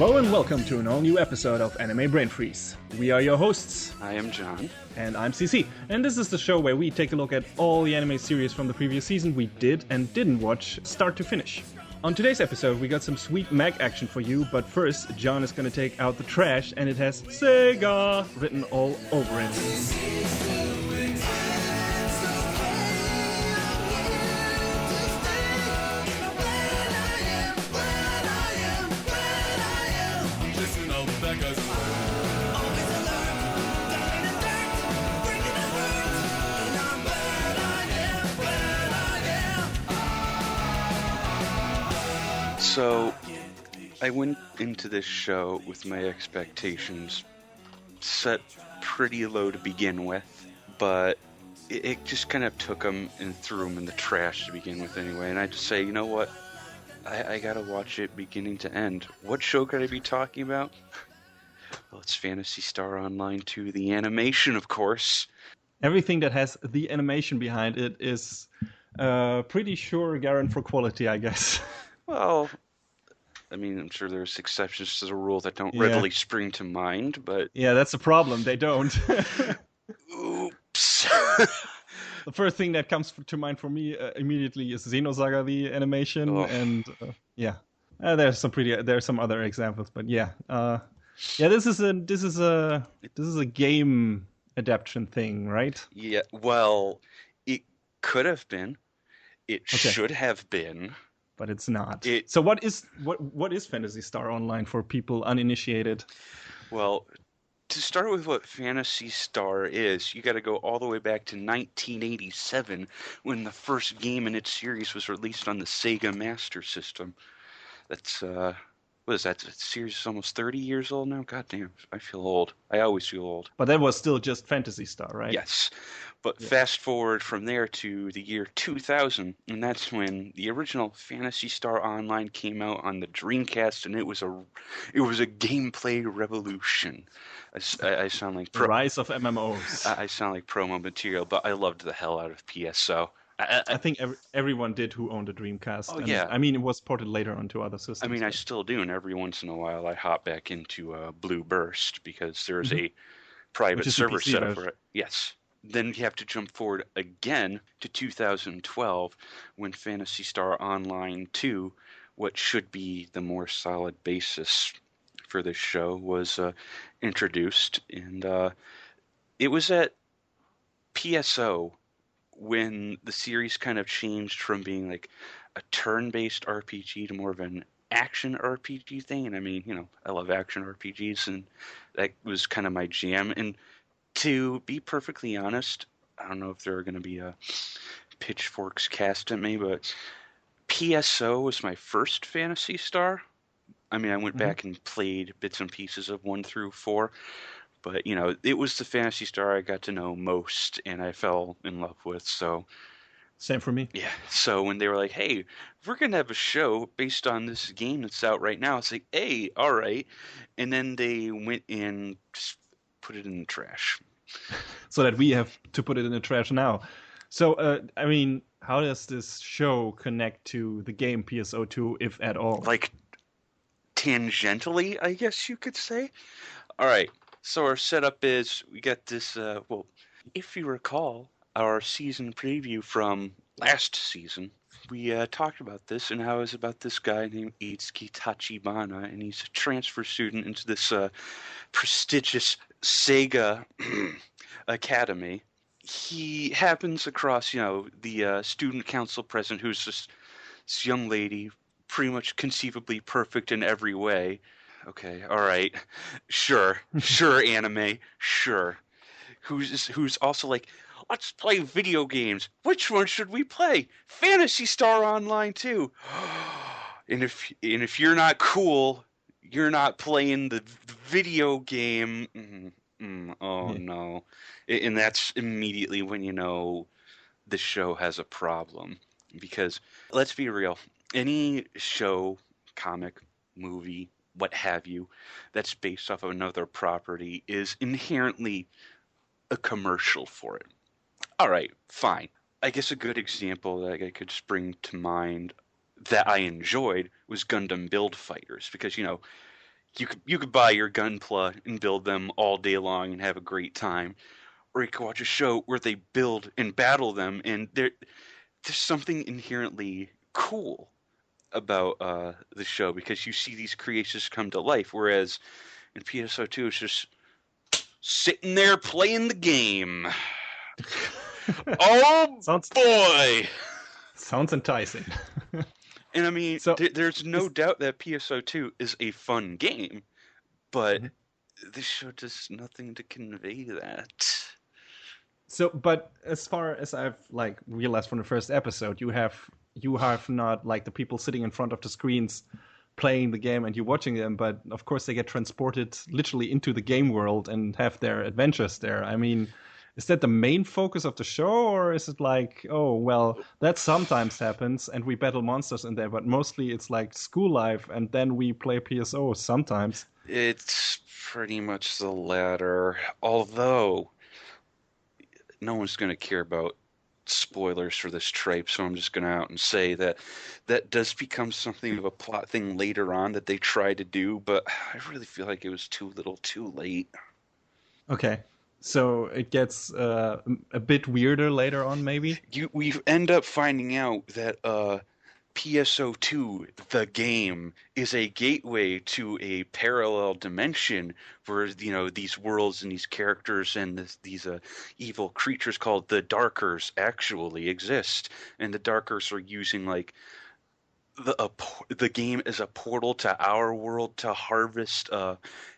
Hello and welcome to an all-new episode of Anime Brain Freeze. We are your hosts. I am John. And I'm CC. And this is the show where we take a look at all the anime series from the previous season we did and didn't watch, start to finish. On today's episode, we got some sweet mag action for you, but first, John is gonna take out the trash, and it has Sega written all over it. So, I went into this show with my expectations set pretty low to begin with, but it just kind of took them and threw them in the trash to begin with anyway, and I just say, you know what, I gotta watch it beginning to end. What show could I be talking about? Well, it's Phantasy Star Online 2, the animation, of course. Everything that has the animation behind it is pretty sure guaranteed for quality, I guess. Well, I mean, I'm sure there's exceptions to the rule that don't readily spring to mind, but... Yeah, that's the problem. They don't. Oops. The first thing that comes to mind for me immediately is Xenosaga, the animation, and there's some other examples, but this is a game adaptation thing, right? Yeah, well, it could have been. It should have been. But it's not. So what is Phantasy Star Online for people uninitiated? Well, to start with what Phantasy Star is, you got to go all the way back to 1987 when the first game in its series was released on the Sega Master System. That's what is that? That series is almost 30 years old now. God damn, I feel old. I always feel old. But that was still just Phantasy Star, right? Yes. But fast forward from there to the year 2000, and that's when the original Phantasy Star Online came out on the Dreamcast, and it was a gameplay revolution. I sound like the rise of MMOs. I sound like promo material, but I loved the hell out of PSO. I think everyone did who owned a Dreamcast. Oh, yeah. I mean, it was ported later onto other systems. I mean, I still do, and every once in a while I hop back into Blue Burst because there's a private server set up for it. Yes. Then you have to jump forward again to 2012 when Phantasy Star Online 2, what should be the more solid basis for this show, was introduced. And it was at PSO when the series kind of changed from being like a turn-based RPG to more of an action RPG thing. And I mean, you know, I love action RPGs, and that was kind of my jam. And to be perfectly honest, I don't know if there are going to be pitchforks cast at me, but PSO was my first Phantasy Star. I mean, I went back and played bits and pieces of 1 through 4, but, you know, it was the Phantasy Star I got to know most and I fell in love with, so... Same for me. Yeah, so when they were like, hey, we're going to have a show based on this game that's out right now, it's like, hey, all right. And then they went and just put it in the trash. So that we have to put it in the trash now. So, I mean, how does this show connect to the game PSO2, if at all? Like, tangentially, I guess you could say. All right, so our setup is we got this, well, if you recall, our season preview from last season, we talked about this and how it was about this guy named Itsuki Tachibana, and he's a transfer student into this prestigious Sega Academy. He happens across, you know, the student council president, who's this young lady, pretty much conceivably perfect in every way. Okay, all right, sure, anime, sure. Who's also like, let's play video games. Which one should we play? Phantasy Star Online 2. And if you're not cool, you're not playing the video game. No. And that's immediately when you know the show has a problem. Because, let's be real, any show, comic, movie, what have you, that's based off of another property is inherently a commercial for it. All right, fine. I guess a good example that I could spring to mind that I enjoyed was Gundam Build Fighters, because, you know, you could buy your Gunpla and build them all day long and have a great time, or you could watch a show where they build and battle them, and there's something inherently cool about the show because you see these creations come to life, whereas in PSO2 it's just sitting there playing the game. Oh boy! Sounds enticing. And I mean, So there's no doubt that PSO2 is a fun game, but this show does nothing to convey that. So, but as far as I've like realized from the first episode, you have not like the people sitting in front of the screens playing the game and you watching them, but of course they get transported literally into the game world and have their adventures there. I mean, is that the main focus of the show, or is it like, oh well, that sometimes happens and we battle monsters in there, but mostly it's like school life and then we play PSO sometimes? It's pretty much the latter, although no one's going to care about spoilers for this tripe, so I'm just going to out and say that that does become something of a plot thing later on that they try to do, but I really feel like it was too little too late. Okay. So it gets a bit weirder later on, maybe? We end up finding out that PSO2, the game, is a gateway to a parallel dimension where, these worlds and these characters and these evil creatures called the Darkers actually exist. And the Darkers are using, like, the game as a portal to our world to harvest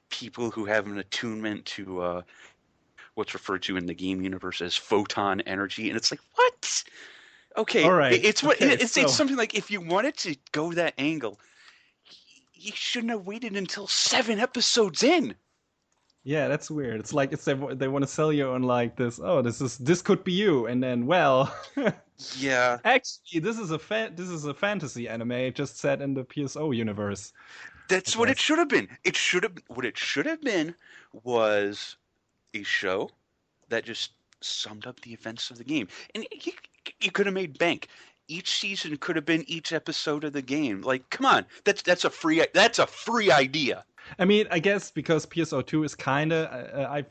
people who have an attunement to what's referred to in the game universe as photon energy. And it's like, what? Okay, All right. It's something like, if you wanted to go that angle, you shouldn't have waited until 7 episodes in. Yeah, that's weird. It's like they want to sell you on like this. Oh, this could be you, and then Yeah. Actually, this is a fantasy anime just set in the PSO universe. That's what it should have been. What it should have been was a show that just summed up the events of the game, and you could have made bank. Each season could have been each episode of the game. Like, come on, that's a free idea. I mean, I guess because PSO2 is kind of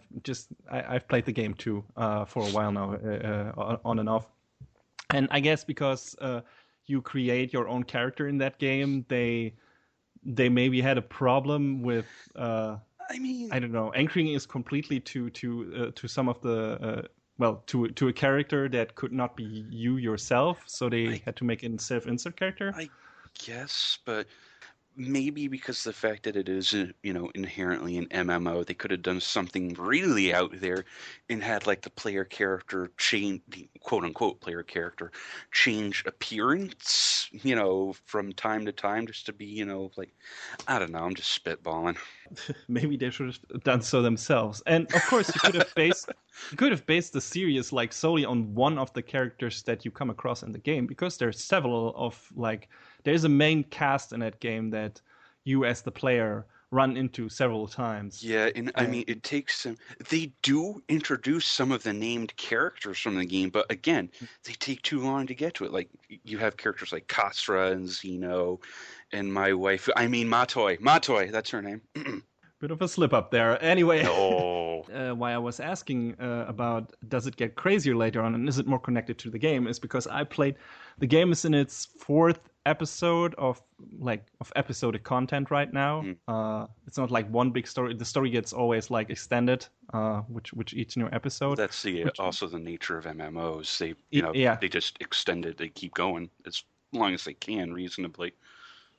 I've played the game too for a while now, on and off, and I guess because you create your own character in that game, they maybe had a problem with. I mean, I don't know. Anchoring is completely to some of the to a character that could not be you yourself, so they had to make a self-insert character. I guess, but maybe because the fact that it is, inherently an MMO, they could have done something really out there and had like the player character change, the quote unquote player character change appearance, from time to time, just to be, like, I don't know, I'm just spitballing. Maybe they should have done so themselves. And of course, you could have based the series like solely on one of the characters that you come across in the game, because there's several of like. There's a main cast in that game that you, as the player, run into several times. Yeah, and I mean, it takes some. They do introduce some of the named characters from the game, but again, they take too long to get to it. Like, you have characters like Kasra and Zeno, and my wife. I mean, Matoi, that's her name. Bit of a slip up there. Anyway, why I was asking about does it get crazier later on, and is it more connected to the game, is because I played. The game is in its 4th episode of episodic content right now. It's not like one big story. The story gets always like extended, which each new episode. That's also the nature of MMOs. They they just extend it. They keep going as long as they can reasonably.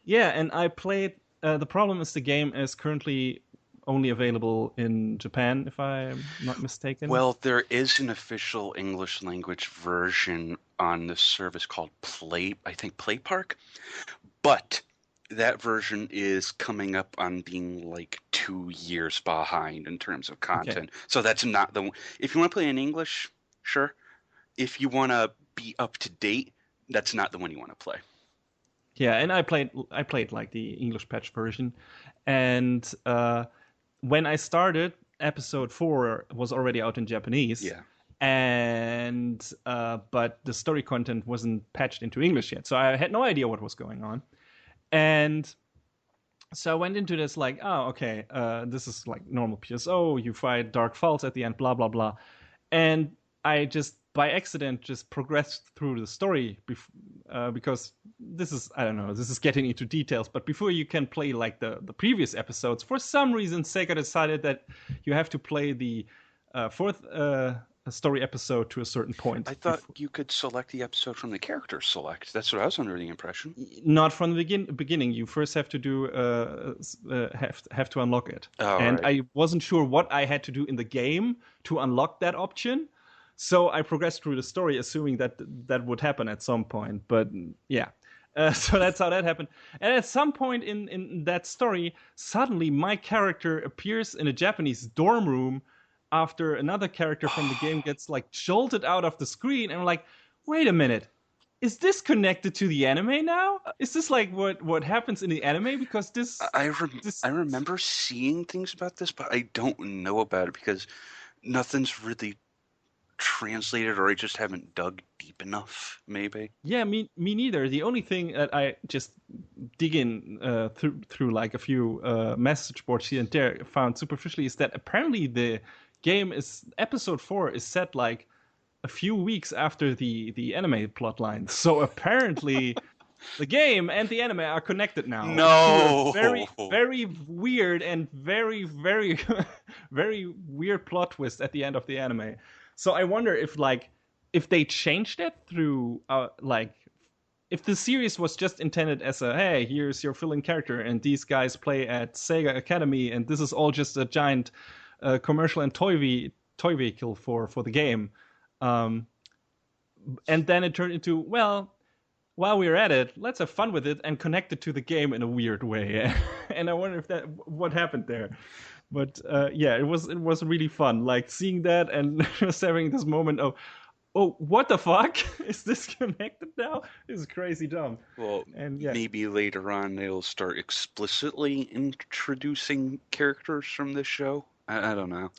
Yeah, and I played. The problem is the game is currently only available in Japan, if I'm not mistaken. Well, there is an official English language version on the service called Play Park, but that version is coming up on being like 2 years behind in terms of content. Okay. So that's not the one. If you want to play in English, sure. If you want to be up to date, that's not the one you want to play. Yeah, and I played like the English patch version, and when I started, episode 4 was already out in Japanese. Yeah. And but the story content wasn't patched into English yet, so I had no idea what was going on. And So I went into this like, oh, okay, this is like normal PSO. You fight Dark Falls at the end, blah blah blah, and I just by accident just progressed through the story because this is I don't know, this is getting into details. But before you can play like the previous episodes, for some reason Sega decided that you have to play the fourth story episode to a certain point. I thought you could select the episode from the character select. That's what I was under the impression. Not from the beginning. You first have to do have to unlock it, and right. I wasn't sure what I had to do in the game to unlock that option. So I progressed through the story, assuming that that would happen at some point. But yeah, so that's how that happened. And at some point in that story, suddenly my character appears in a Japanese dorm room after another character from the game gets like jolted out of the screen, and I'm like, wait a minute, is this connected to the anime now? Is this like what happens in the anime? Because this I remember seeing things about this, but I don't know about it because nothing's really translated, or I just haven't dug deep enough. Maybe. Yeah, me neither. The only thing that I just dig in through like a few message boards here and there found superficially is that apparently the game is episode 4 is set like a few weeks after the anime plotline. So apparently the game and the anime are connected now. No. Very, very weird and very, very, very weird plot twist at the end of the anime. So I wonder if they changed it through if the series was just intended as a hey, here's your fill-in character and these guys play at Sega Academy and this is all just a giant commercial and toy vehicle for the game. And then it turned into, well, while we're at it, let's have fun with it and connect it to the game in a weird way. And I wonder if what happened there. But yeah, it was really fun, like seeing that and just having this moment of, oh, what the fuck? Is this connected now? This is crazy dumb. Well, and yeah. Maybe later on they'll start explicitly introducing characters from this show. I don't know.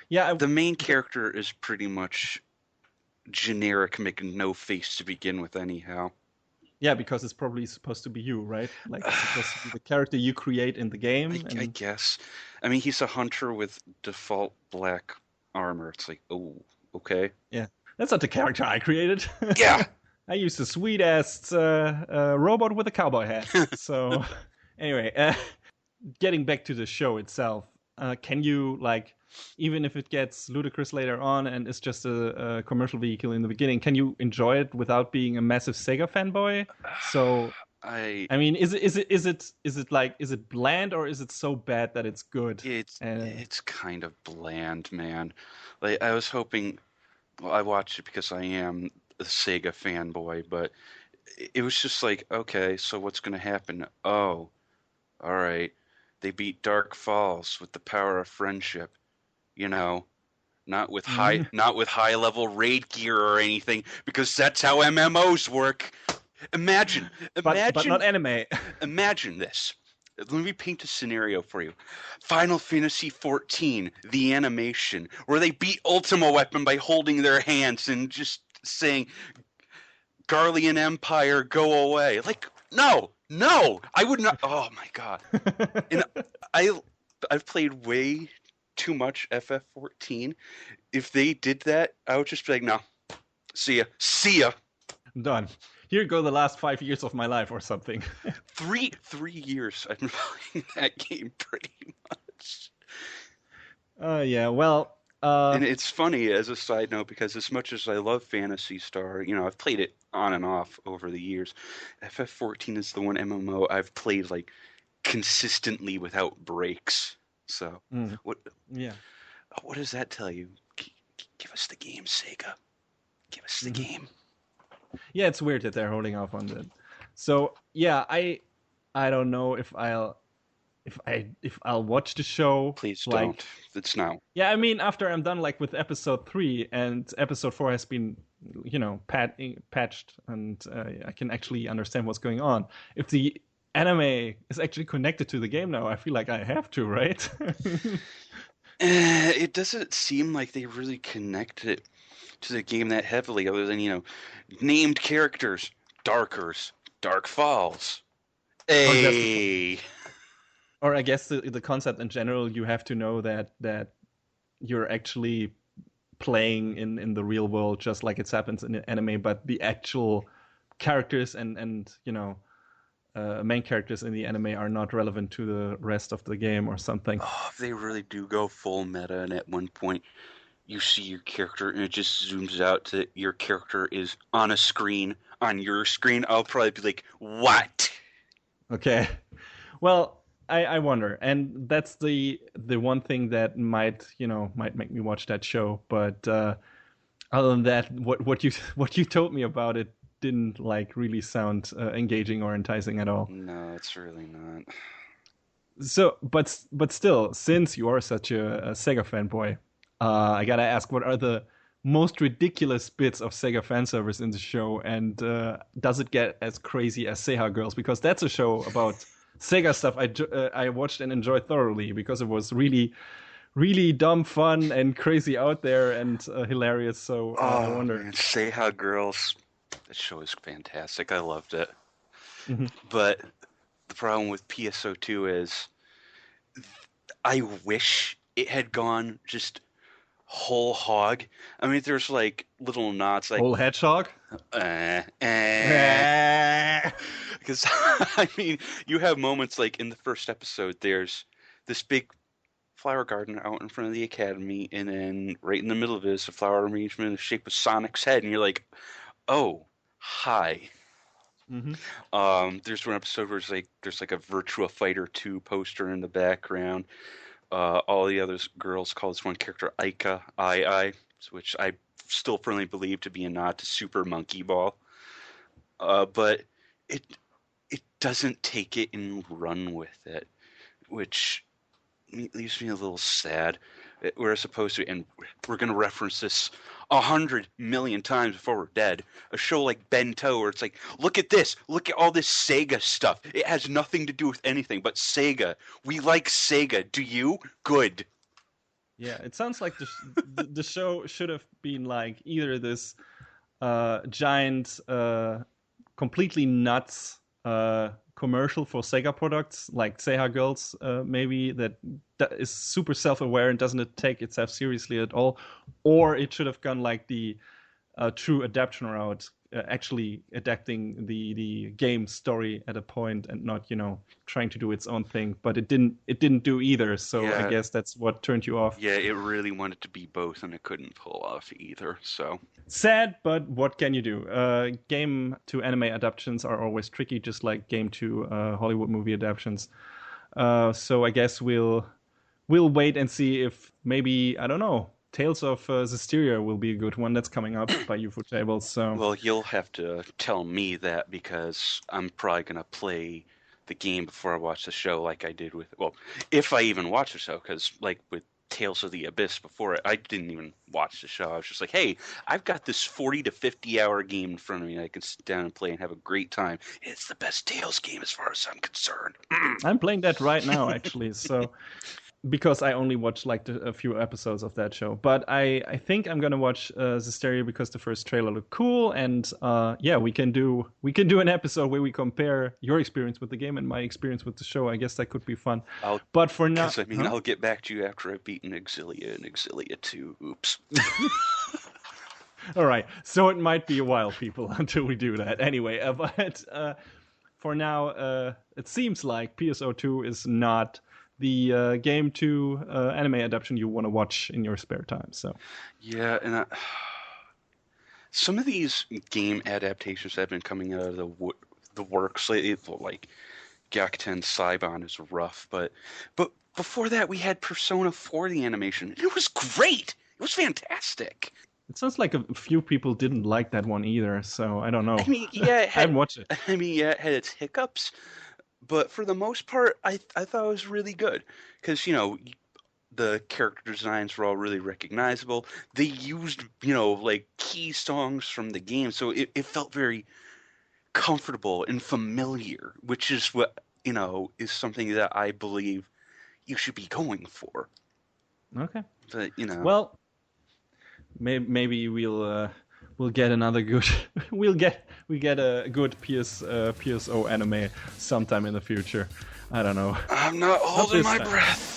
Yeah, the main character is pretty much generic, making no face to begin with anyhow. Yeah, because it's probably supposed to be you, right? Like it's supposed to be the character you create in the game. I guess. I mean, he's a hunter with default black armor. It's like, oh, okay. Yeah, that's not the character I created. Yeah. I used a sweet-ass robot with a cowboy hat. So anyway, getting back to the show itself, can you, like, even if it gets ludicrous later on and it's just a commercial vehicle in the beginning, can you enjoy it without being a massive Sega fanboy? So I mean, is it bland or is it so bad that it's good? It's kind of bland, man. Like I was hoping. Well, I watched it because I am a Sega fanboy, but it was just like, okay, so what's going to happen? Oh, all right. They beat Dark Falls with the power of friendship. You know, not with high level raid gear or anything, because that's how MMOs work. Imagine, but not anime. Imagine this. Let me paint a scenario for you. Final Fantasy XIV, the animation, where they beat Ultima Weapon by holding their hands and just saying, Garlean Empire, go away. Like, no, I would not. Oh my god. And I've played way too much FF14. If they did that, I would just be like, no, see ya. Done. Here go the last 5 years of my life or something. Three years I've been playing that game pretty much. Yeah, well. And it's funny as a side note because as much as I love Phantasy Star, I've played it on and off over the years. FF14 is the one MMO I've played like consistently without breaks. So what? Yeah. What does that tell you? Give us the game, Sega. Give us the game. Yeah, it's weird that they're holding off on that. So yeah, I don't know if I'll watch the show. Please don't. It's now. Yeah, I mean, after I'm done like with episode 3 and episode 4 has been, patched and I can actually understand what's going on. If the anime is actually connected to the game now, I feel like I have to, right? It doesn't seem like they really connected it to the game that heavily, other than, named characters, Dark Falls. Hey. Or I guess the concept in general, you have to know that you're actually playing in the real world, just like it happens in the anime, but the actual characters and main characters in the anime are not relevant to the rest of the game or something. Oh, they really do go full meta, and at one point you see your character and it just zooms out to your character is on a screen, on your screen. I'll probably be like, what? Okay. Well, I wonder, and that's the one thing that might make me watch that show. But other than that, what you told me about it didn't like really sound engaging or enticing at all. No, it's really not. So, but still, since you are such a Sega fanboy, I gotta ask, what are the most ridiculous bits of Sega fan service in the show, and does it get as crazy as Seiha Girls? Because that's a show about Sega stuff I watched and enjoyed thoroughly because it was really, really dumb fun and crazy out there and hilarious. So I wonder. Man, Seiha Girls. That show is fantastic. I loved it. Mhm. But the problem with PSO2 is I wish it had gone just whole hog. I mean, there's like little knots like Whole hedgehog. because I mean, you have moments like in the first episode. There's this big flower garden out in front of the academy, and then right in the middle of it is a flower arrangement in the shape of Sonic's head, and you're like, oh, hi. Mm-hmm. There's one episode where there's like a Virtua Fighter 2 poster in the background. All the other girls call this one character Aika, I, which I still firmly believe to be a nod to Super Monkey Ball. But it doesn't take it and run with it, which leaves me a little sad. We're supposed to, and we're going to reference this 100 million times before we're dead. A show like Bento, where it's like, look at this, look at all this Sega stuff. It has nothing to do with anything but Sega. We like Sega. Do you? Good. Yeah, it sounds like the show should have been like either this giant, completely nuts commercial for Sega products, like Seiha Girls, maybe that is super self-aware and doesn't take itself seriously at all, or it should have gone like the true adaptation route, actually adapting the game story at a point and not trying to do its own thing. But it didn't do either. So Yeah. I guess that's what turned you off. Yeah, it really wanted to be both, and it couldn't pull off either. So Sad, but what can you do? Game to anime adaptations are always tricky, just like game to Hollywood movie adaptations. So I guess we'll wait and see if maybe, I don't know, Tales of Zestiria will be a good one that's coming up by Ufotable. So well, you'll have to tell me that because I'm probably gonna play the game before I watch the show, like I did with, well, if I even watch the show, because like with Tales of the Abyss before it, I didn't even watch the show. I was just like, hey, I've got this 40 to 50 hour game in front of me. I can sit down and play and have a great time. It's the best Tales game as far as I'm concerned. I'm playing that right now, actually. So because I only watched like a few episodes of that show, but I think I'm gonna watch Zestiria because the first trailer looked cool, and yeah, we can do an episode where we compare your experience with the game and my experience with the show. I guess that could be fun. But for now, I mean, I'll get back to you after I've beaten Exilia and Exilia 2. Oops. All right, so it might be a while, people, until we do that. Anyway, but for now, it seems like PSO2 is not the game to anime adaptation you want to watch in your spare time. So yeah, and some of these game adaptations that have been coming out of the works lately, like Gyakuten Saibon is rough, but before that we had Persona 4 the animation. It was great. It was fantastic. it sounds like a few people didn't like that one either. So I don't know. I mean, yeah, I haven't watched it. I mean, yeah, it had its hiccups, but for the most part, I thought it was really good because the character designs were all really recognizable. They used like key songs from the game, so it felt very comfortable and familiar, which is what is something that I believe you should be going for. Okay. But well, maybe we'll get another good we get a good PSO anime sometime in the future. I don't know. I'm not holding my time. breath.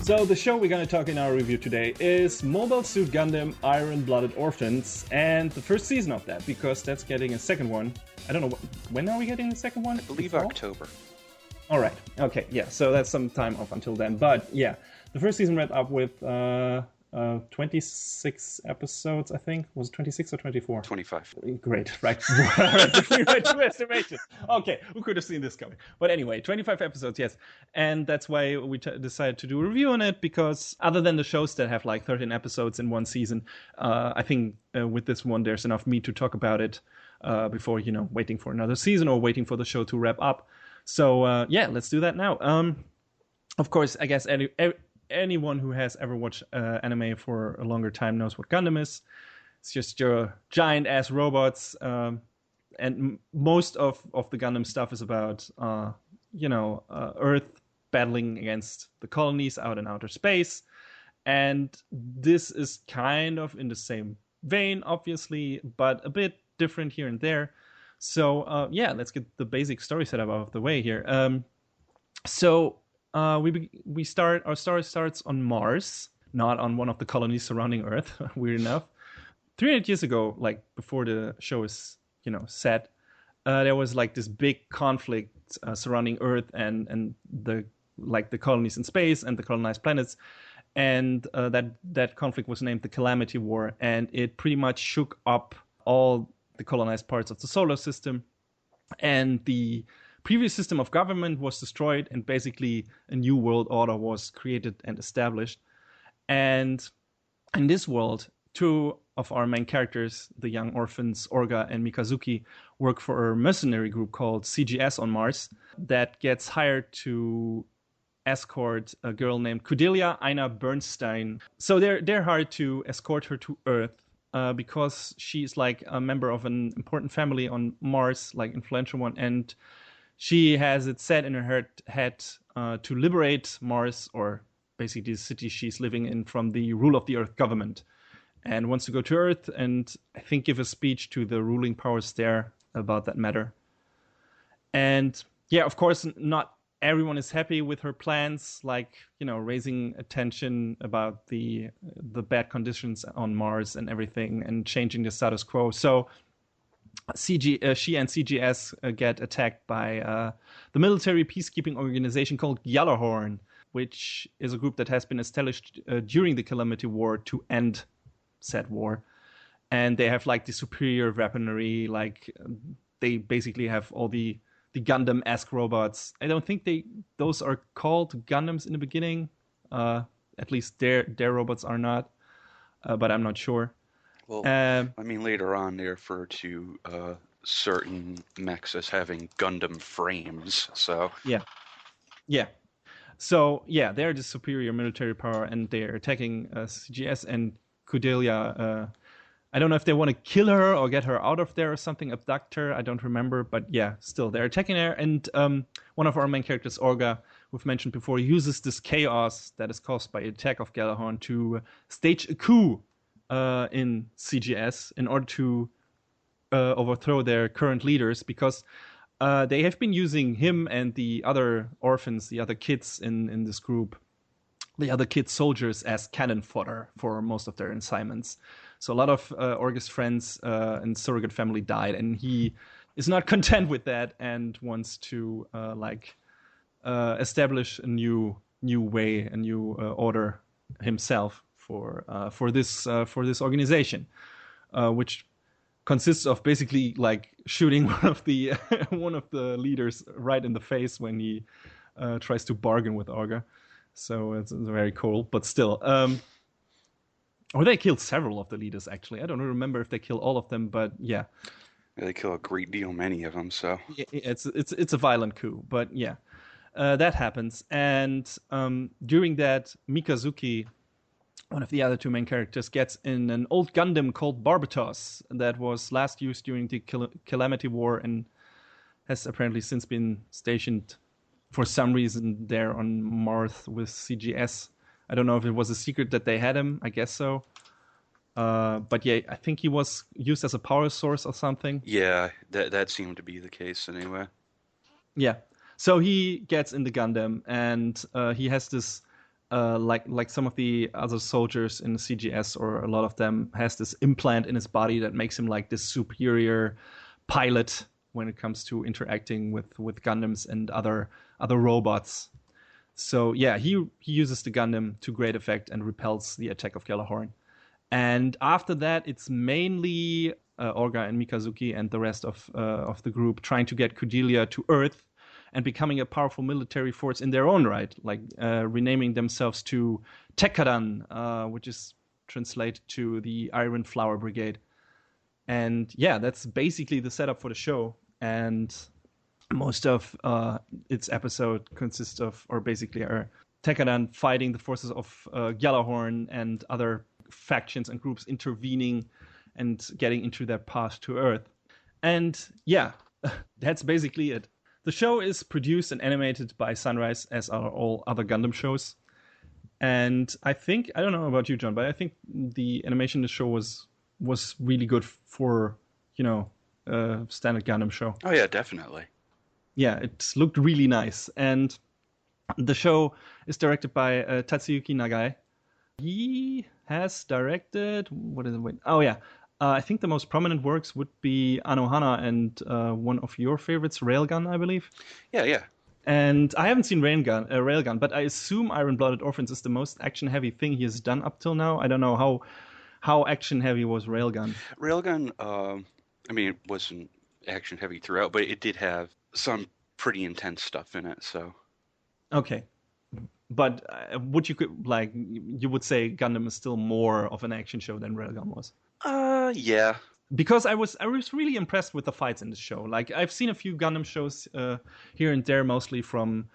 So the show we're going to talk in our review today is Mobile Suit Gundam Iron-Blooded Orphans, and the first season of that, because that's getting a second one. I don't know, when are we getting the second one? I believe October. All right. Okay. Yeah. So that's some time off until then. But yeah, the first season wrapped up with 26 episodes. I think was it 26 or 24? 25. Great. Right. Right. Two estimations. Okay. Who could have seen this coming? But anyway, 25 episodes. Yes. And that's why we decided to do a review on it, because other than the shows that have like 13 episodes in one season, I think with this one there's enough meat to talk about it before waiting for another season or waiting for the show to wrap up. So, yeah, let's do that now. Of course, I guess anyone who has ever watched anime for a longer time knows what Gundam is. It's just your giant-ass robots. And most of the Gundam stuff is about, Earth battling against the colonies out in outer space. And this is kind of in the same vein, obviously, but a bit different here and there. So, yeah, let's get the basic story set up out of the way here. Our story starts on Mars, not on one of the colonies surrounding Earth, weird enough. 300 years ago, like before the show is, set, there was like this big conflict surrounding Earth and the colonies in space and the colonized planets. And that conflict was named the Calamity War, and it pretty much shook up all the colonized parts of the solar system, and the previous system of government was destroyed, and basically a new world order was created and established. And in this world, two of our main characters, the young orphans Orga and Mikazuki, work for a mercenary group called CGS on Mars that gets hired to escort a girl named Cordelia Aina Bernstein. So they're hired to escort her to Earth, because she's like a member of an important family on Mars, like influential one, and she has it set in her head to liberate Mars, or basically the city she's living in, from the rule of the Earth government, and wants to go to Earth and I think give a speech to the ruling powers there about that matter. And yeah, of course, not everyone is happy with her plans, like, raising attention about the bad conditions on Mars and everything, and changing the status quo. So she and CGS get attacked by the military peacekeeping organization called Gjallarhorn, which is a group that has been established during the Calamity War to end said war. And they have like the superior weaponry, like they basically have all the Gundam-esque robots. I don't think those are called Gundams in the beginning. At least their robots are not, but I'm not sure. Well, later on they refer to certain mechs as having Gundam frames. So yeah. So yeah, they're the superior military power, and they're attacking CGS and Cordelia. I don't know if they want to kill her or get her out of there or something, abduct her. I don't remember, but yeah, still they're attacking her. And one of our main characters, Orga, we've mentioned before, uses this chaos that is caused by the attack of Gjallarhorn to stage a coup in CGS in order to overthrow their current leaders, because they have been using him and the other orphans, the other kids in this group, the other kid soldiers, as cannon fodder for most of their assignments. So a lot of Orga's friends and surrogate family died, and he is not content with that and wants to establish a new way, a new order himself for this organization, which consists of basically like shooting one of the leaders right in the face when he tries to bargain with Orga. So it's very cool, but still. Or they killed several of the leaders, actually. I don't remember if they killed all of them, but yeah. They kill a great deal, many of them, so. It's a violent coup, but yeah. That happens. And during that, Mikazuki, one of the other two main characters, gets in an old Gundam called Barbatos that was last used during the Calamity War and has apparently since been stationed for some reason there on Marth with CGS. I don't know if it was a secret that they had him. I guess so. But yeah, I think he was used as a power source or something. Yeah, that seemed to be the case anyway. Yeah. So he gets in the Gundam, and he has this, like some of the other soldiers in CGS, or a lot of them, has this implant in his body that makes him like this superior pilot when it comes to interacting with Gundams and other robots. So yeah, he uses the Gundam to great effect and repels the attack of Gjallarhorn. And after that, it's mainly Orga and Mikazuki and the rest of the group trying to get Cordelia to Earth and becoming a powerful military force in their own right, like renaming themselves to Tekkadan, which is translated to the Iron Flower Brigade. And yeah, that's basically the setup for the show. And most of its episode consists of, or basically are Tekkadan fighting the forces of Gjallarhorn and other factions and groups intervening and getting into their path to Earth. And yeah, that's basically it. The show is produced and animated by Sunrise, as are all other Gundam shows. And I think, I don't know about you, John, but I think the animation in the show was really good for, standard Gundam show. Oh yeah, definitely. Yeah, it looked really nice. And the show is directed by Tatsuyuki Nagai. He has directed, what is it? Wait. Oh yeah, I think the most prominent works would be Anohana and one of your favorites, Railgun, I believe. Yeah. And I haven't seen Railgun, but I assume Iron-Blooded Orphans is the most action-heavy thing he has done up till now. I don't know how action-heavy was Railgun. Railgun, it wasn't action-heavy throughout, but it did have some pretty intense stuff in it. So. Okay. But you would say Gundam is still more of an action show than Railgun was? Yeah. Because I was really impressed with the fights in this show. Like, I've seen a few Gundam shows here and there, mostly from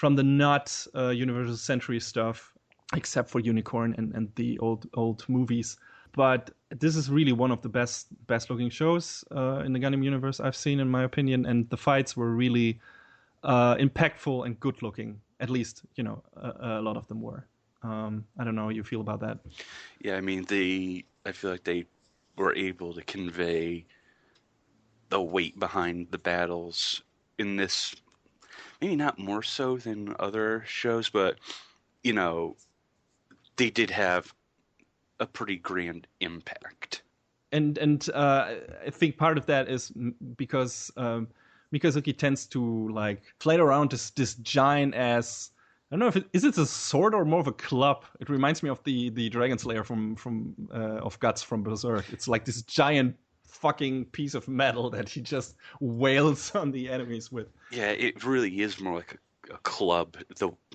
the not Universal Century stuff, except for Unicorn and the old movies. But this is really one of the best looking shows in the Gundam universe I've seen, in my opinion. And the fights were really impactful and good looking. At least, a lot of them were. I don't know how you feel about that. Yeah, I feel like they were able to convey the weight behind the battles in this, maybe not more so than other shows, but, they did have a pretty grand impact. And I think part of that is because Mikazuki tends to play around this giant ass. I don't know is it a sword or more of a club. It reminds me of the Dragon Slayer from of Guts from Berserk. It's like this giant fucking piece of metal that he just wails on the enemies with. Yeah, it really is more like a club.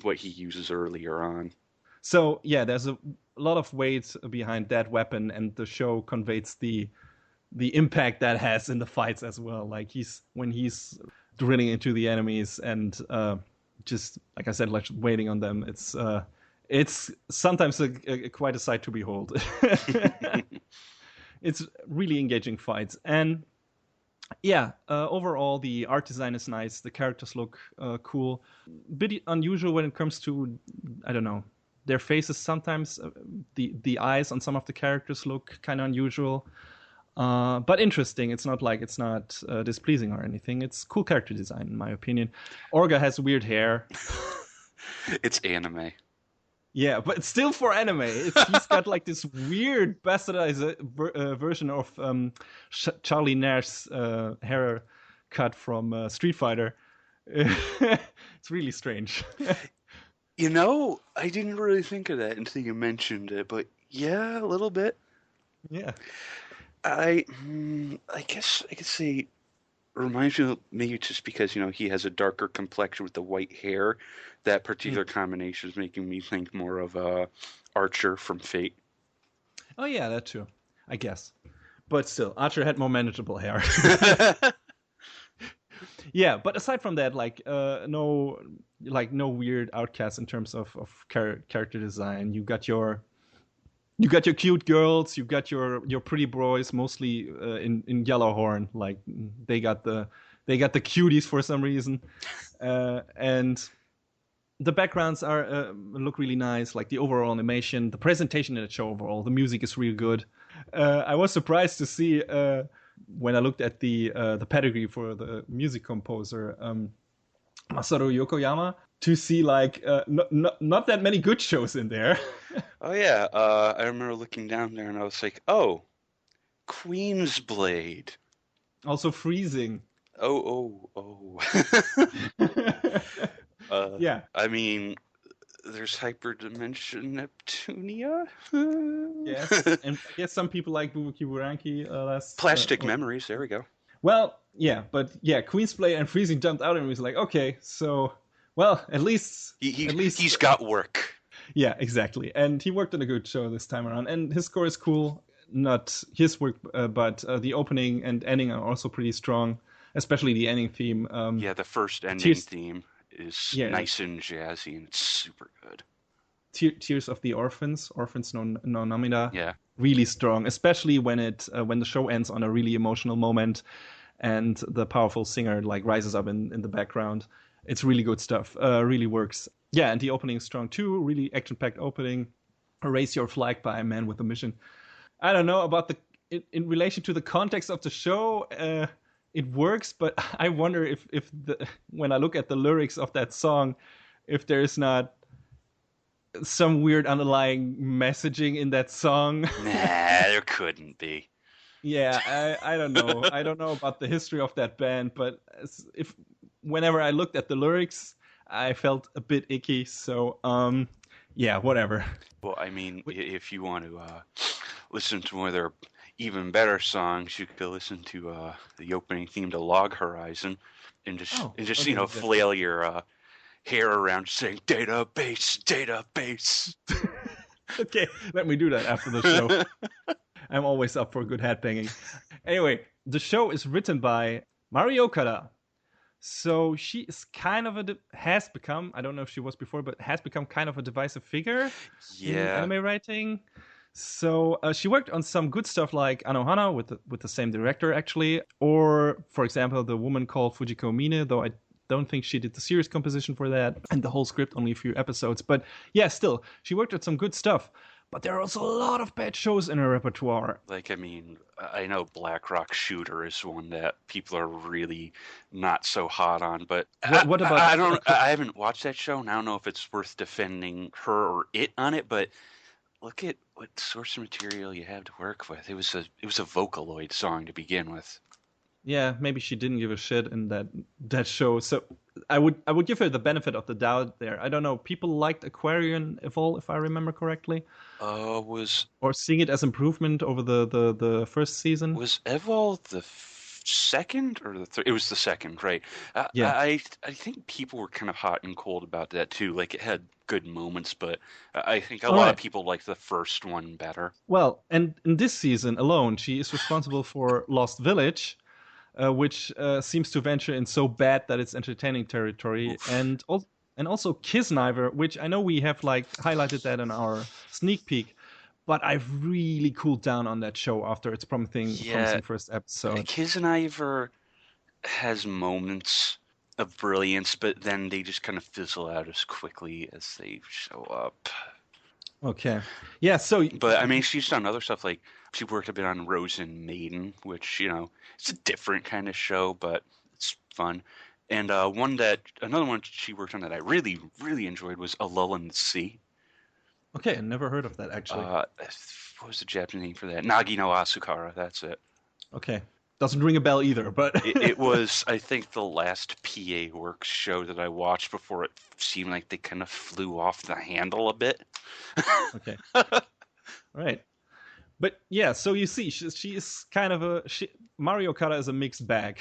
What he uses earlier on. So yeah, there's a lot of weight behind that weapon, and the show conveys the impact that has in the fights as well. Like when he's drilling into the enemies and just like I said, like waiting on them. It's sometimes quite a sight to behold. It's really engaging fights, and yeah, overall the art design is nice. The characters look cool. Bit unusual when it comes to, I don't know, their faces. Sometimes the eyes on some of the characters look kind of unusual. But interesting. It's not displeasing or anything. It's cool character design, in my opinion. Orga has weird hair. It's anime. Yeah, but still for anime. He's got like this weird bastardized version of Charlie Nash's hair cut from Street Fighter. It's really strange. I didn't really think of that until you mentioned it, but yeah, a little bit. Yeah. I guess I could say reminds me, maybe just because he has a darker complexion with the white hair. That particular combination is making me think more of Archer from Fate. Oh yeah, that too, I guess. But still, Archer had more manageable hair. Yeah, but aside from that, no weird outcasts in terms of character design. You got your cute girls, you got your pretty boys, mostly in Yellowhorn. Like they got the They got the cuties for some reason, and the backgrounds look really nice. Like the overall animation, the presentation in the show overall, the music is really good. I was surprised to see when I looked at the pedigree for the music composer Masaru Yokoyama, to see like not that many good shows in there. Oh yeah, I remember looking down there and I was like, oh, Queen's Blade. Also Freezing. Oh. Yeah. I mean, there's Hyperdimension Neptunia. Yes, and I guess some people like Bubuki Buranki less. Plastic Memories. There we go. Well, yeah, but yeah, Queen's Blade and Freezing jumped out and was like, okay, so well, at least he's got work. Yeah, exactly, and he worked on a good show this time around, and his score is cool. Not his work, but the opening and ending are also pretty strong, especially the ending theme. Yeah, the first ending theme is nice and jazzy, and it's super good. Tears of the Orphans no Namida. Yeah, really strong, especially when the show ends on a really emotional moment, and the powerful singer like rises up in the background. It's really good stuff. Really works. Yeah, and the opening is strong too. Really action-packed opening. Raise Your Flag by A Man with a Mission. I don't know about in relation to the context of the show. It works, but I wonder if when I look at the lyrics of that song, if there's not some weird underlying messaging in that song. Nah, there couldn't be. Yeah, I don't know. I don't know about the history of that band, but whenever I looked at the lyrics, I felt a bit icky. So, yeah, whatever. Well, I mean, if you want to listen to one of their even better songs, you could listen to the opening theme to Log Horizon, and just flail your hair around saying database. Okay, let me do that after the show. I'm always up for good headbanging. Anyway, the show is written by Mari Okada. So she is kind of has become, I don't know if she was before, but has become kind of a divisive figure in anime writing. So she worked on some good stuff like Anohana with the same director, actually. Or, for example, The Woman Called Fujiko Mine, though I don't think she did the series composition for that, and the whole script, only a few episodes. But yeah, still, she worked on some good stuff. But there are also a lot of bad shows in her repertoire. Like, I mean, I know Black Rock Shooter is one that people are really not so hot on, but what about? I haven't watched that show, and I don't know if it's worth defending her or it on it. But look at what source material you have to work with. It was a Vocaloid song to begin with. Yeah, maybe she didn't give a shit in that show. So I would give her the benefit of the doubt there. I don't know. People liked Aquarian Evol, if I remember correctly. Or seeing it as improvement over the first season. Was Evol the second or the third? It was the second, right? Yeah. I think people were kind of hot and cold about that too. Like, it had good moments, but I think a lot of people liked the first one better. Well, and in this season alone, she is responsible for Lost Village, which seems to venture in so bad that it's entertaining territory. Oof. And also Kisniver, which I know we have like highlighted that in our sneak peek, but I've really cooled down on that show after its promising first episode. Kisniver has moments of brilliance, but then they just kind of fizzle out as quickly as they show up. Okay. Yeah, so... But, I mean, she's done other stuff, like, she worked a bit on Rosen Maiden, which, it's a different kind of show, but it's fun. And another one she worked on that I really, really enjoyed was A Lull in the Sea. Okay, I never heard of that, actually. What was the Japanese name for that? Nagi no Asukara, that's it. Okay. Doesn't ring a bell either, but... it was, I think, the last PA Works show that I watched before it seemed like they kind of flew off the handle a bit. Okay. Right. But yeah, so you see, she is kind of Mari Okada is a mixed bag.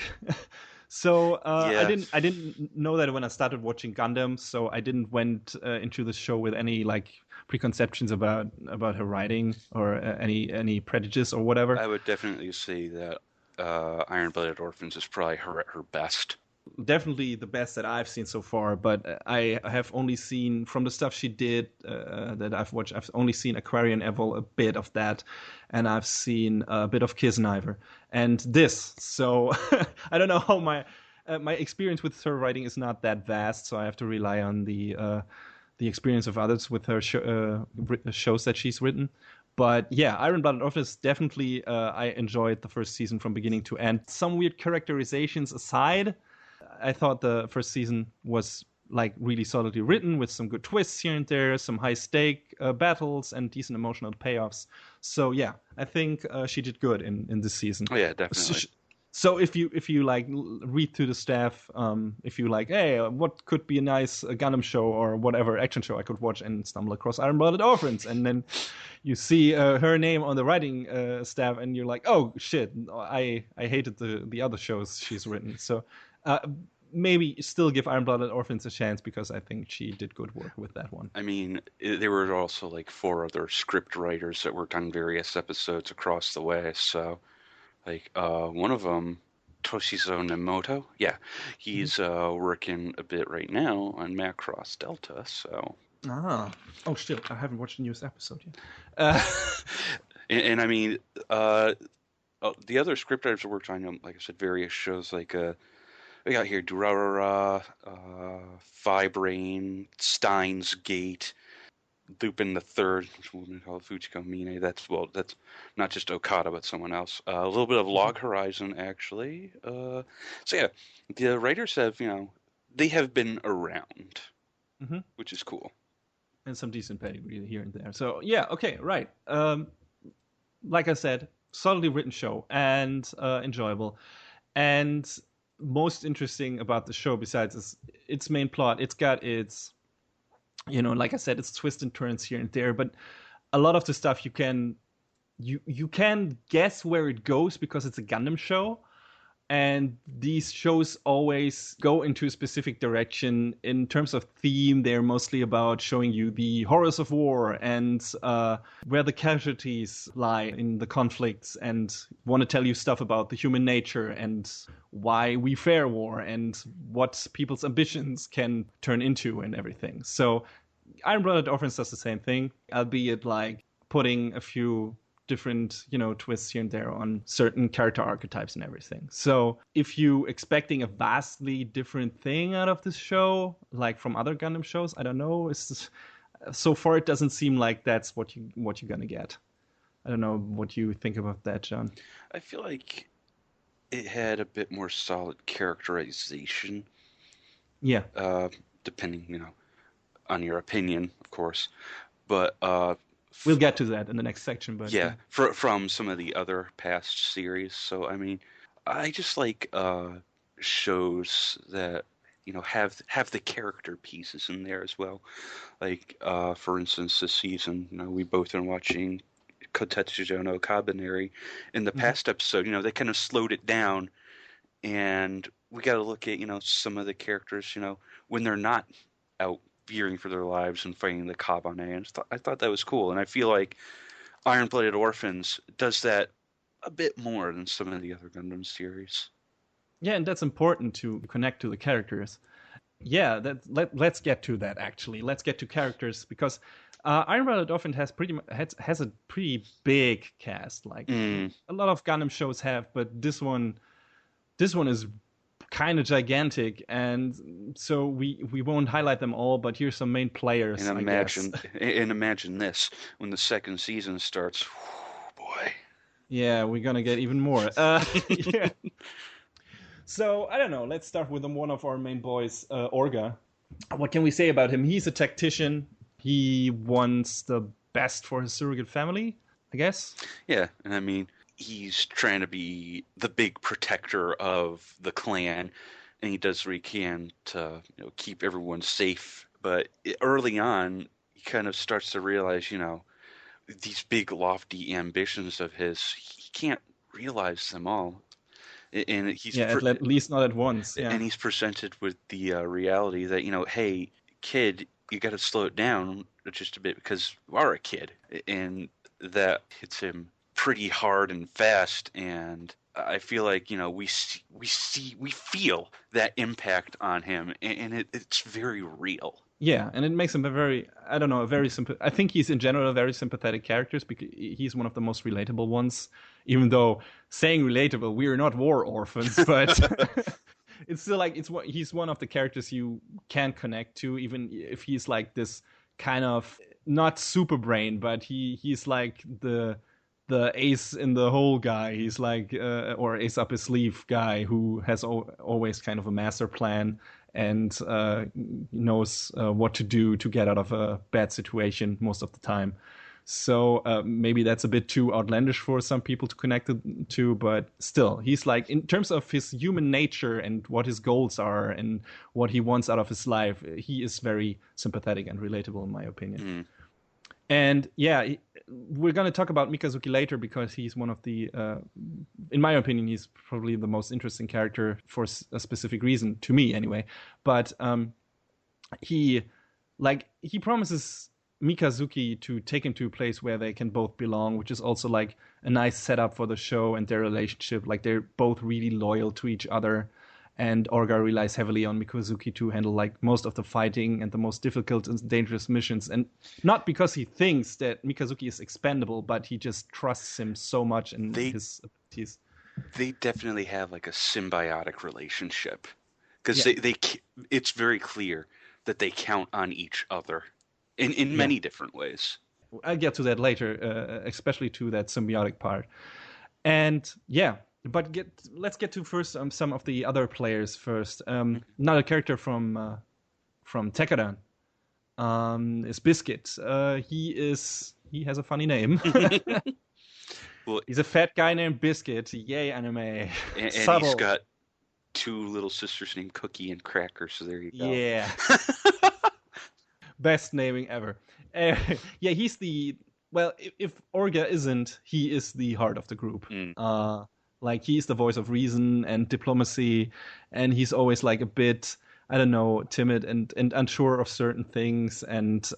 So I didn't know that when I started watching Gundam, so I didn't went into the show with any like preconceptions about her writing or any prejudice or whatever. I would definitely say that Iron-Blooded Orphans is probably her at her best. Definitely the best that I've seen so far, but I have only seen from the stuff she did that I've watched. I've only seen Aquarian Evil, a bit of that, and I've seen a bit of Kisniver and this. So I don't know how My experience with her writing is not that vast, so I have to rely on the experience of others with her shows that she's written. But yeah, Iron-Blooded Orphans, definitely I enjoyed the first season from beginning to end. Some weird characterizations aside, I thought the first season was like really solidly written with some good twists here and there, some high stake battles and decent emotional payoffs. So yeah, I think she did good in this season. Oh yeah, definitely. So if you like read through the staff, if you like, hey, what could be a nice Gundam show or whatever action show I could watch, and stumble across Iron-Blooded Orphans, and then you see her name on the writing staff, and you're like, oh shit, I hated the other shows she's written. So maybe still give Iron-Blooded Orphans a chance, because I think she did good work with that one. I mean, there were also like 4 other script writers that worked on various episodes across the way. So, like, one of them, Toshizo Nemoto, yeah, he's working a bit right now on Macross Delta. So. Oh shit! I haven't watched the newest episode yet. And I mean, the other script writers that worked on, like I said, various shows like we got here Durarara, Fibrain, Steins Gate, Lupin the Third, which we'll call Fujiko Mine. That's not just Okada, but someone else. A little bit of Log Horizon, actually. So yeah, the writers have, they have been around, which is cool. And some decent pedigree here and there. So yeah, okay, right. Like I said, solidly written show and enjoyable. And most interesting about the show, besides its main plot, it's got its, like I said, its twists and turns here and there. But a lot of the stuff you can guess where it goes, because it's a Gundam show. And these shows always go into a specific direction. In terms of theme, they're mostly about showing you the horrors of war and where the casualties lie in the conflicts, and want to tell you stuff about the human nature and why we fear war and what people's ambitions can turn into and everything. So Iron-Blooded Orphans does the same thing, albeit like putting a few different, twists here and there on certain character archetypes and everything. So if you expecting a vastly different thing out of this show, like from other Gundam shows, I don't know. So far, it doesn't seem like that's what you're gonna get. I don't know what you think about that, John. I feel like it had a bit more solid characterization. Yeah. Depending, on your opinion, of course, but we'll get to that in the next section, but yeah. From some of the other past series. So I mean, I just like shows that have the character pieces in there as well. Like for instance, this season, we both been watching Kotetsujo no Kabaneri. In the past episode, they kind of slowed it down, and we got to look at some of the characters, when they're not out fearing for their lives and fighting the Kabane, and I thought that was cool. And I feel like Iron-Blooded Orphans does that a bit more than some of the other Gundam series. Yeah, and that's important to connect to the characters. Yeah, let's get to that, actually. Let's get to characters, because Iron-Blooded Orphans has a pretty big cast, like a lot of Gundam shows have, but this one is kind of gigantic, and so we won't highlight them all, but here's some main players. And imagine this when the second season starts. Boy. Yeah, we're gonna get even more. Yeah. So I don't know. Let's start with one of our main boys, Orga. What can we say about him? He's a tactician. He wants the best for his surrogate family, I guess. Yeah, and I mean, he's trying to be the big protector of the clan, and he does what he can to keep everyone safe. But early on, he kind of starts to realize, these big lofty ambitions of his, he can't realize them all. And he's at least not at once. Yeah. And he's presented with the reality that, hey, kid, you got to slow it down just a bit because you are a kid. And that hits him pretty hard and fast, and I feel like we feel that impact on him, and it's very real. Yeah, and it makes him I think he's in general a very sympathetic character, because he's one of the most relatable ones. Even though saying relatable, we are not war orphans, but it's still like he's one of the characters you can connect to, even if he's like this kind of not super brain, but he's like the ace in the hole guy. He's like or ace up his sleeve guy who has always kind of a master plan and knows what to do to get out of a bad situation most of the time. So maybe that's a bit too outlandish for some people to connect to, but still, he's like, in terms of his human nature and what his goals are and what he wants out of his life, he is very sympathetic and relatable, in my opinion. Mm. And yeah, we're going to talk about Mikazuki later because he's one of the, in my opinion, he's probably the most interesting character for a specific reason, to me anyway. But he promises Mikazuki to take him to a place where they can both belong, which is also like a nice setup for the show and their relationship. Like they're both really loyal to each other, and Orga relies heavily on Mikazuki to handle like most of the fighting and the most difficult and dangerous missions. And not because he thinks that Mikazuki is expendable, but he just trusts him so much in his abilities. They definitely have like a symbiotic relationship because they it's very clear that they count on each other. In many different ways. I'll get to that later, especially to that symbiotic part. And yeah, but let's get to first some of the other players first. Another character from Tekkadan is Biscuit. He has a funny name. Well, he's a fat guy named Biscuit. Yay, anime. And he's got two little sisters named Cookie and Cracker, so there you go. Yeah. Best naming ever. Yeah, he's the... Well, if Orga isn't, he is the heart of the group. Like, he's the voice of reason and diplomacy, and he's always, like, a bit, I don't know, timid and unsure of certain things, and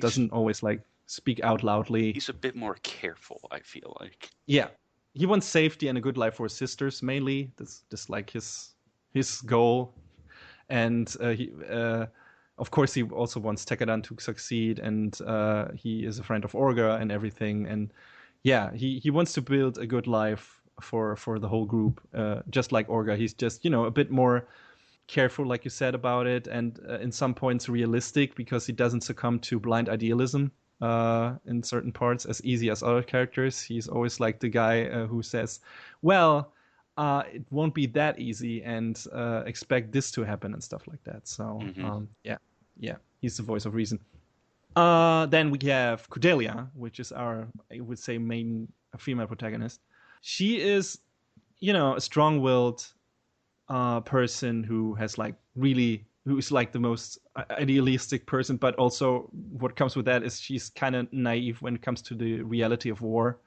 doesn't always, like, speak out loudly. He's a bit more careful, I feel like. Yeah. He wants safety and a good life for his sisters, mainly. That's just, like, his goal. And of course, he also wants Tekkadan to succeed, and he is a friend of Orga and everything. And yeah, he wants to build a good life for the whole group, just like Orga. He's just, a bit more careful, like you said, about it, and in some points realistic, because he doesn't succumb to blind idealism in certain parts as easy as other characters. He's always like the guy who says, well, it won't be that easy, and expect this to happen and stuff like that. So yeah, he's the voice of reason. Then we have Cordelia, which is our, I would say, main female protagonist. She is, a strong-willed person who is like the most idealistic person, but also what comes with that is she's kind of naive when it comes to the reality of war.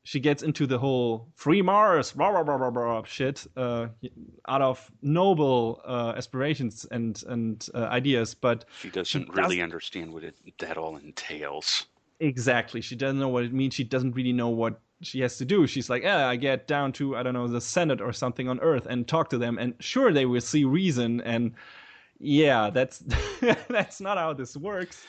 She gets into the whole free Mars, blah, blah, blah, blah, blah, shit, out of noble aspirations and ideas, but she doesn't really understand what that all entails. Exactly. She doesn't know what it means. She doesn't really know what she has to do. She's like, I get down to, I don't know, the Senate or something on Earth and talk to them, and sure, they will see reason, and yeah, that's that's not how this works.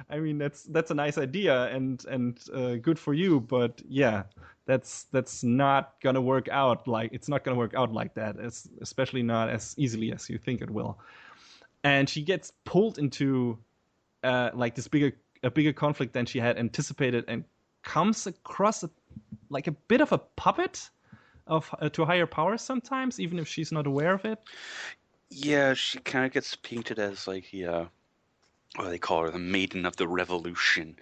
I mean, that's a nice idea and good for you, but yeah, that's not gonna work out. Like, it's not gonna work out like that, especially not as easily as you think it will. And she gets pulled into like this bigger conflict than she had anticipated, and comes across a bit of a puppet of to higher powers sometimes, even if she's not aware of it. Yeah, she kind of gets painted as like what do they call her, the Maiden of the Revolution.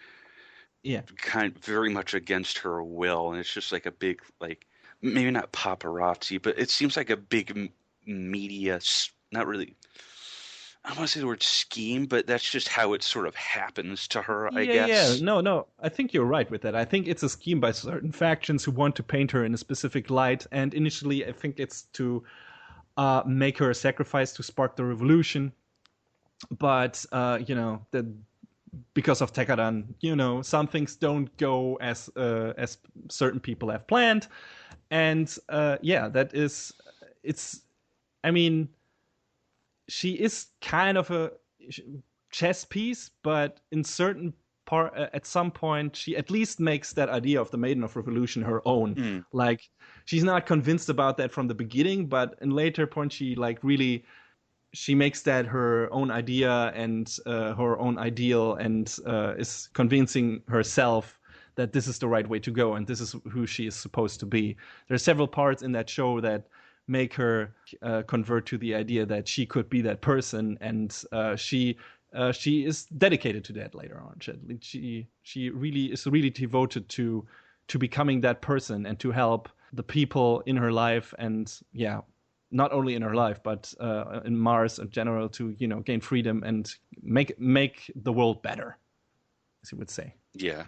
Yeah, kind of very much against her will, and it's just like a big, like, maybe not paparazzi, but it seems like a big media, not really, I don't want to say the word scheme, but that's just how it sort of happens to her, I guess. Yeah, no, I think you're right with that. I think it's a scheme by certain factions who want to paint her in a specific light, and initially I think it's to make her a sacrifice to spark the revolution. But, because of Tekkadan, some things don't go as certain people have planned. And, she is kind of a chess piece, but in certain at some point she at least makes that idea of the Maiden of Revolution her own. Like she's not convinced about that from the beginning, but in later point she like really she makes that her own idea and her own ideal, and is convincing herself that this is the right way to go and this is who she is supposed to be. There are several parts in that show that make her convert to the idea that she could be that person, and she is dedicated to that later on. She really is really devoted to becoming that person and to help the people in her life, and not only in her life but in Mars in general, to gain freedom and make the world better, as you would say. Yeah.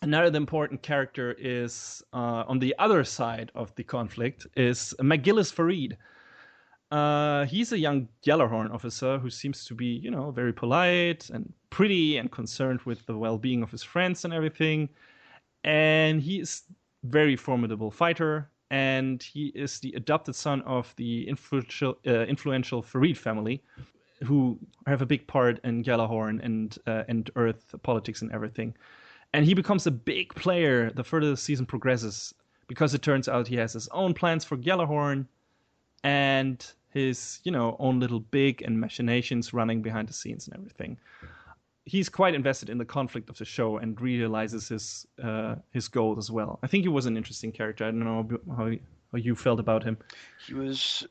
Another important character is on the other side of the conflict is McGillis Farid. He's a young Gjallarhorn officer who seems to be, very polite and pretty and concerned with the well-being of his friends and everything. And he is very formidable fighter, and he is the adopted son of the influential Farid family, who have a big part in Gjallarhorn and Earth politics and everything. And he becomes a big player the further the season progresses, because it turns out he has his own plans for Gjallarhorn and his, own little big and machinations running behind the scenes and everything. He's quite invested in the conflict of the show and realizes his goals as well. I think he was an interesting character. I don't know how you felt about him. He was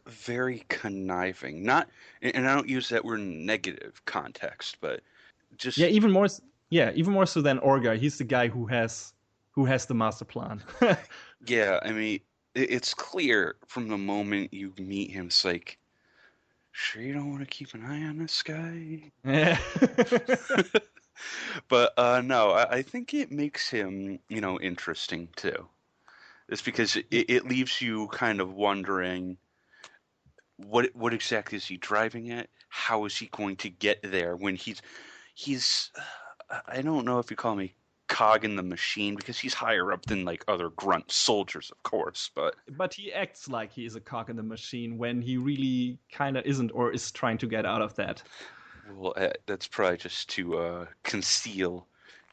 very conniving. Not, and I don't use that word in negative context, but just even more so than Orga. He's the guy who has the master plan. Yeah, I mean, it's clear from the moment you meet him. It's like, sure you don't want to keep an eye on this guy? Yeah. But no, I think it makes him, interesting too. It's because it leaves you kind of wondering what exactly is he driving at? How is he going to get there when he's I don't know if you call me cog in the machine, because he's higher up than like other grunt soldiers, of course, but he acts like he is a cog in the machine when he really kind of isn't, or is trying to get out of that. Well, that's probably just to conceal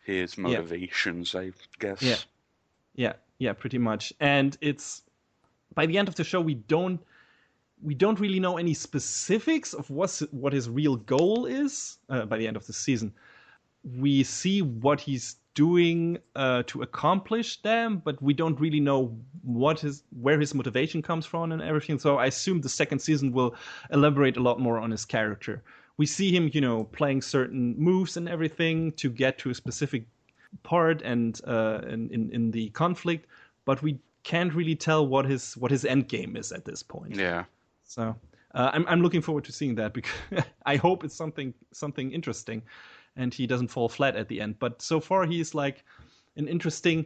his motivations, I guess. Yeah, pretty much. And it's by the end of the show we don't really know any specifics of what his real goal is. By the end of the season, we see what he's doing to accomplish them, but we don't really know where his motivation comes from and everything. So I assume the second season will elaborate a lot more on his character. We see him, playing certain moves and everything to get to a specific part and in the conflict, but we can't really tell what his end game is at this point. Yeah. So I'm looking forward to seeing that, because I hope it's something interesting, and he doesn't fall flat at the end. But so far he's like an interesting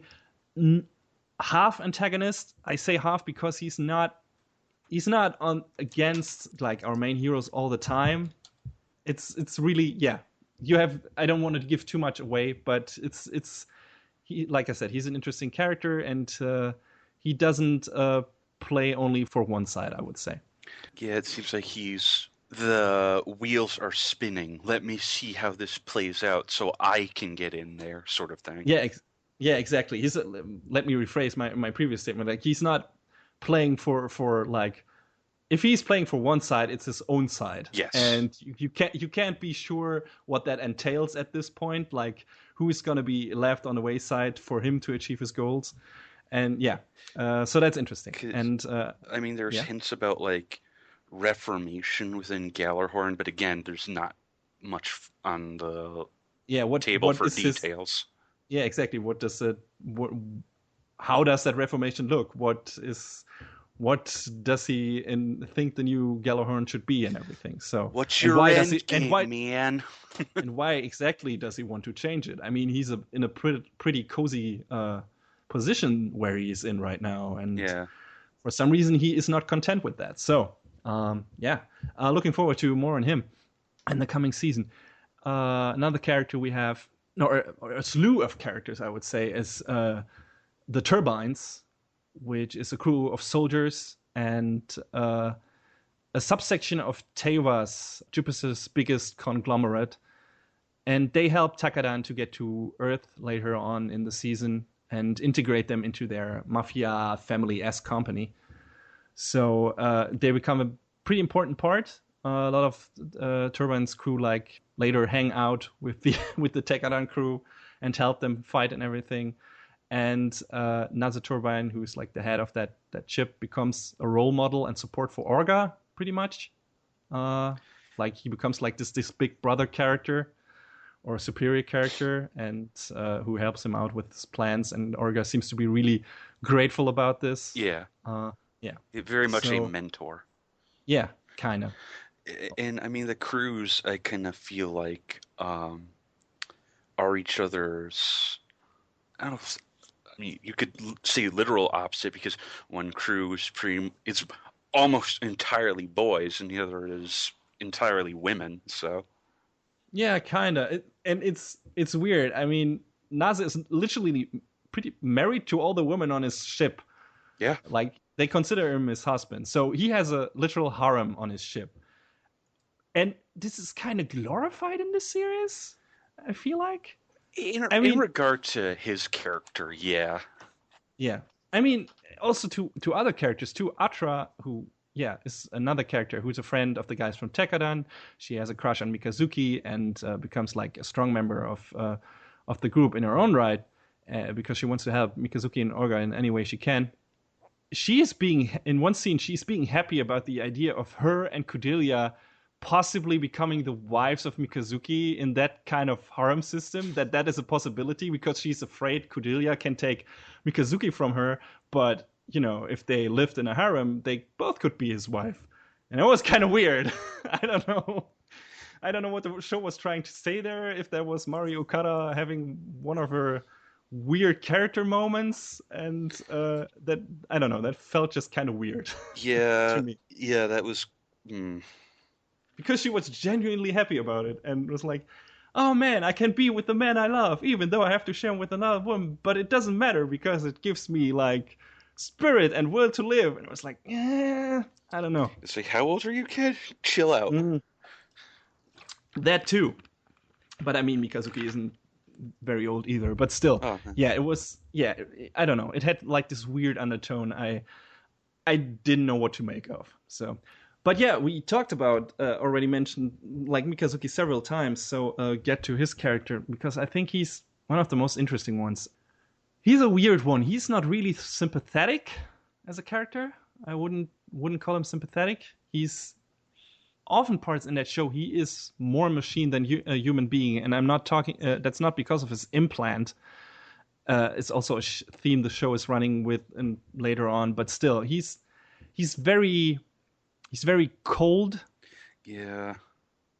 half antagonist. I say half because he's not on against like our main heroes all the time. It's really I don't want to give too much away, but he, like I said, he's an interesting character, and he doesn't play only for one side, I would say. Yeah, it seems like the wheels are spinning. Let me see how this plays out so I can get in there, sort of thing. Yeah, exactly. Let me rephrase my previous statement. Like, he's not playing for like, if he's playing for one side, it's his own side. Yes. And you can't be sure what that entails at this point. Like, who is going to be left on the wayside for him to achieve his goals? And so that's interesting. And I mean, there's hints about like reformation within Gjallarhorn, but again, there's not much on the table for details. Exactly. How does that reformation look? What does he think the new Gjallarhorn should be and everything? So what's your end game, man? And why exactly does he want to change it? I mean, he's in a pretty cozy position where he is in right now, and for some reason he is not content with that. So looking forward to more on him in the coming season. Another character we have, or a slew of characters, I would say, is the Turbines, which is a crew of soldiers and a subsection of Tevas, Jupiter's biggest conglomerate. And they help Takadan to get to Earth later on in the season and integrate them into their mafia family-esque company. So they become a pretty important part. A lot of Turbine's crew like later hang out with the with the Tekadan crew and help them fight and everything. And Naza Turbine, who's like the head of that ship, becomes a role model and support for Orga, pretty much. Like he becomes like this big brother character or superior character, and who helps him out with his plans. And Orga seems to be really grateful about this. Yeah. Yeah. Very much a mentor. Yeah, kind of. And I mean, the crews, I kind of feel like are each other's. I don't know. I mean, you could say literal opposite, because one crew is almost entirely boys, and the other is entirely women. So. Yeah, kind of. And it's weird. I mean, Naza is literally pretty married to all the women on his ship. Yeah. Like, they consider him his husband. So he has a literal harem on his ship. And this is kind of glorified in this series, I feel like. In regard to his character, yeah. Yeah. I mean, also to other characters, too. Atra, who, is another character who's a friend of the guys from Tekadan. She has a crush on Mikazuki and becomes like a strong member of the group in her own right, because she wants to help Mikazuki and Orga in any way she can. She is in one scene, she's being happy about the idea of her and Cordelia possibly becoming the wives of Mikazuki in that kind of harem system, that is a possibility, because she's afraid Cordelia can take Mikazuki from her. But, if they lived in a harem, they both could be his wife. And it was kind of weird. I don't know what the show was trying to say there, if that was Mari Okada having one of her weird character moments, and that, I don't know, that felt just kind of weird. Yeah, to me. Yeah, that was... Because she was genuinely happy about it and was like, oh man, I can be with the man I love, even though I have to share him with another woman, but it doesn't matter because it gives me like spirit and will to live. And it was like, I don't know. It's like, how old are you, kid? Chill out. That too. But I mean, Mikazuki isn't very old either, but still. It was, I don't know. It had like this weird undertone I didn't know what to make of. So... But yeah, we talked about, already mentioned, like Mikazuki several times, so get to his character, because I think he's one of the most interesting ones. He's a weird one. He's not really sympathetic as a character. I wouldn't call him sympathetic. He's often parts in that show, he is more machine than a human being, and I'm not talking, that's not because of his implant. It's also a theme the show is running with and later on, but still, he's very cold. Yeah.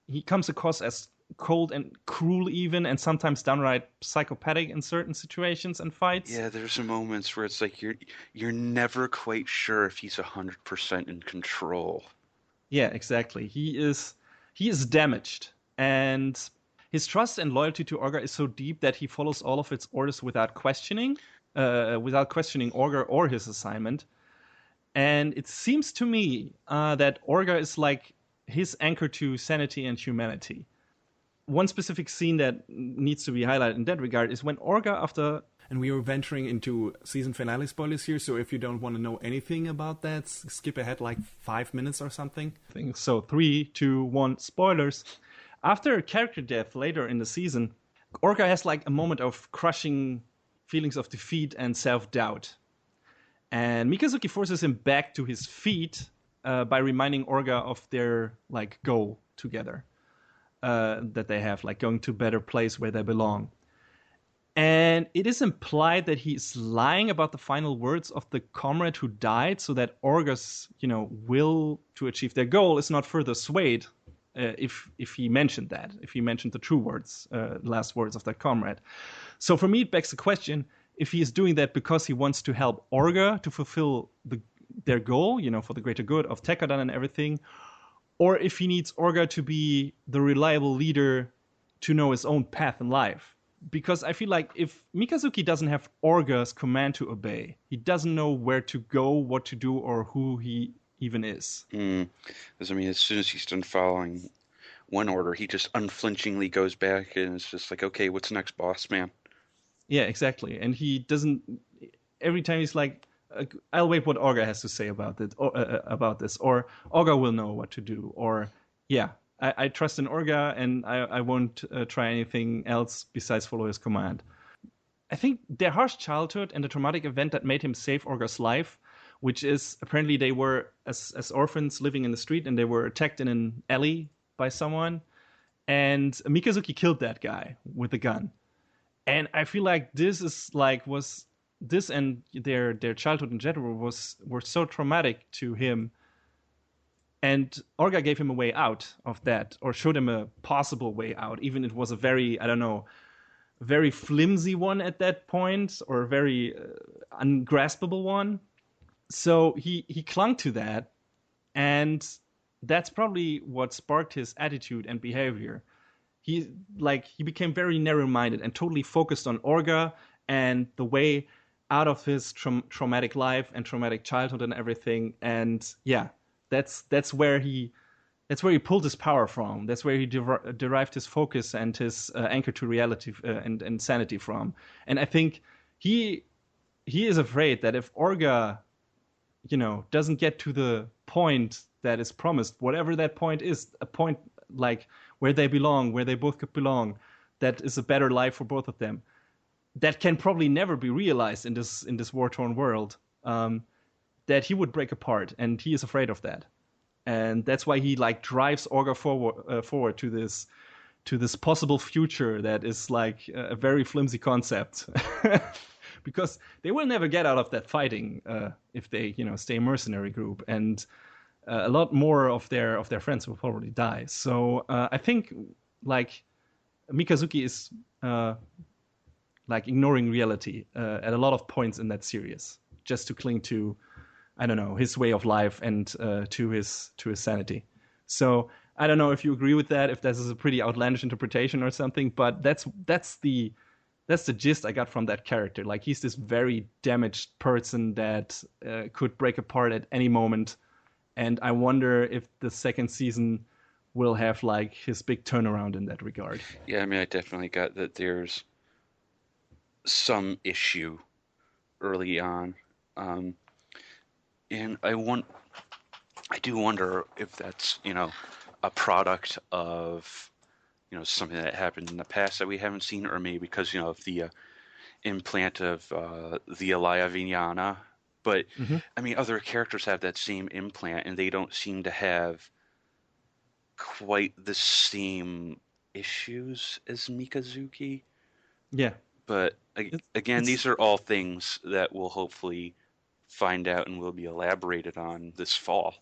He comes across as cold and cruel even, and sometimes downright psychopathic in certain situations and fights. Yeah, there's some moments where it's like you're never quite sure if he's 100% in control. Yeah, exactly. He is damaged, and his trust and loyalty to Orga is so deep that he follows all of its orders without questioning Orga or his assignment. And it seems to me that Orga is like his anchor to sanity and humanity. One specific scene that needs to be highlighted in that regard is when Orga, after... And we are venturing into season finale spoilers here, so if you don't want to know anything about that, skip ahead like 5 minutes or something. So 3, 2, 1, spoilers. After a character death later in the season, Orga has like a moment of crushing feelings of defeat and self-doubt. And Mikazuki forces him back to his feet by reminding Orga of their like goal together that they have, like going to a better place where they belong. And it is implied that he is lying about the final words of the comrade who died, so that Orga's will to achieve their goal is not further swayed if he mentioned that, if he mentioned the true words, last words of that comrade. So for me, it begs the question: if he is doing that because he wants to help Orga to fulfill their goal, for the greater good of Tekadan and everything, or if he needs Orga to be the reliable leader to know his own path in life. Because I feel like if Mikazuki doesn't have Orga's command to obey, he doesn't know where to go, what to do, or who he even is. Because, I mean, as soon as he's done following one order, he just unflinchingly goes back and it's just like, okay, what's next, boss man? Yeah, exactly. And he doesn't. Every time he's like, "I'll wait what Orga has to say about it, or about this," or "Orga will know what to do," or "Yeah, I trust in Orga, and I won't try anything else besides follow his command." I think their harsh childhood and the traumatic event that made him save Orga's life, which is apparently they were as orphans living in the street and they were attacked in an alley by someone, and Mikazuki killed that guy with a gun. And I feel like this is like was this and their childhood in general were so traumatic to him, and Orga gave him a way out of that, or showed him a possible way out, even it was a very, I don't know, very flimsy one at that point, or a very ungraspable one. So he clung to that, and that's probably what sparked his attitude and behavior. He became very narrow-minded and totally focused on Orga and the way out of his traumatic life and traumatic childhood and everything. And yeah, that's where he pulled his power from. That's where he derived his focus and his anchor to reality and sanity from. And I think he is afraid that if Orga, doesn't get to the point that is promised, whatever that point is, a point like where they belong, where they both could belong, that is a better life for both of them, that can probably never be realized in this war-torn world, that he would break apart, and he is afraid of that. And that's why he like drives Orga forward to this possible future that is like a very flimsy concept. Because they will never get out of that fighting if they stay a mercenary group, and a lot more of their friends will probably die. So I think like Mikazuki is like ignoring reality at a lot of points in that series, just to cling to, I don't know, his way of life and to his sanity. So I don't know if you agree with that, if this is a pretty outlandish interpretation or something, but that's the gist I got from that character. Like, he's this very damaged person that could break apart at any moment. And I wonder if the second season will have like his big turnaround in that regard. Yeah, I mean, I definitely got that there's some issue early on. And I do wonder if that's, a product of, something that happened in the past that we haven't seen, or maybe because, of the implant of the Alaya Vignana. But, I mean, other characters have that same implant, and they don't seem to have quite the same issues as Mikazuki. Yeah. But, again, these are all things that we'll hopefully find out and will be elaborated on this fall.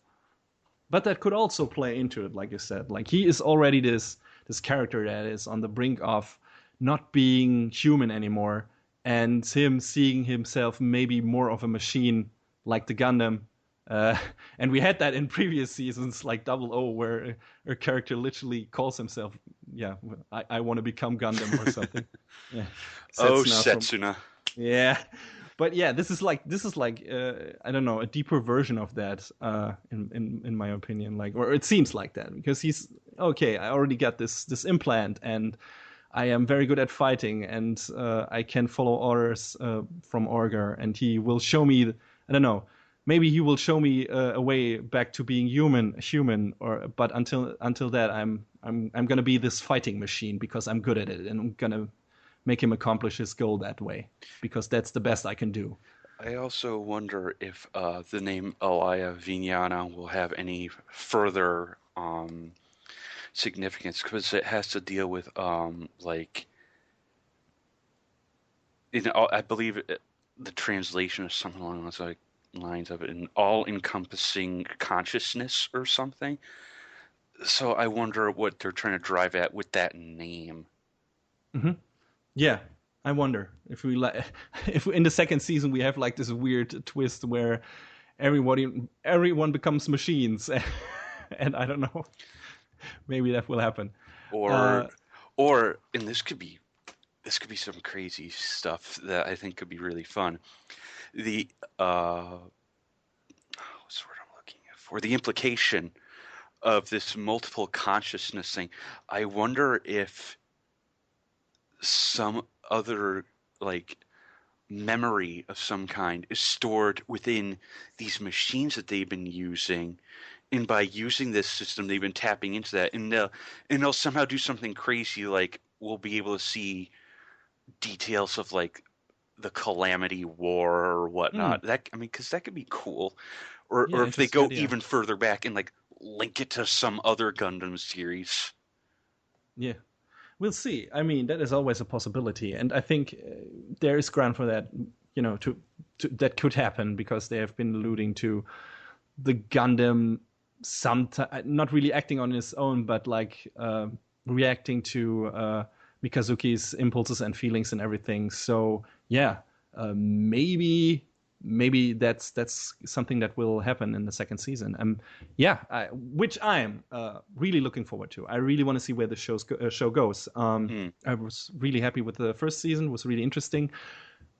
But that could also play into it, like you said. Like, he is already this character that is on the brink of not being human anymore, and him seeing himself maybe more of a machine like the Gundam. And we had that in previous seasons, like Double O, where a character literally calls himself, I want to become Gundam or something. Yeah. Setsuna. Yeah. But yeah, this is like I don't know, a deeper version of that, in my opinion. Like, or it seems like that, because he's okay. I already got this implant, and I am very good at fighting, and I can follow orders from Orga, and he will show me. I don't know. Maybe he will show me a way back to being human. But until that, I'm gonna be this fighting machine because I'm good at it, and I'm gonna make him accomplish his goal that way, because that's the best I can do. I also wonder if the name Alaya Vignana will have any further significance, because it has to deal with like, I believe the translation is something along those lines of it, an all-encompassing consciousness or something. So I wonder what they're trying to drive at with that name. Mm-hmm. Yeah, I wonder if if in the second season we have like this weird twist where everyone becomes machines, and I don't know, maybe that will happen. Or and this could be some crazy stuff that I think could be really fun. The what's the word I'm looking for? The implication of this multiple consciousness thing, I wonder if some other like memory of some kind is stored within these machines that they've been using, and by using this system they've been tapping into that, and they'll somehow do something crazy, like we'll be able to see details of like the Calamity War or Hmm. whatnot. That, I mean, because that could be cool. Yeah, Or if they interesting go idea. even further back and like link it to some other Gundam series. Yeah. We'll see. I mean, that is always a possibility, and I think there is ground for that. That could happen because they have been alluding to the Gundam, not really acting on its own, but like reacting to Mikazuki's impulses and feelings and everything. So yeah, maybe that's something that will happen in the second season. Yeah, which I'm really looking forward to. I really want to see where the show goes. Mm. I was really happy with the first season; it was really interesting.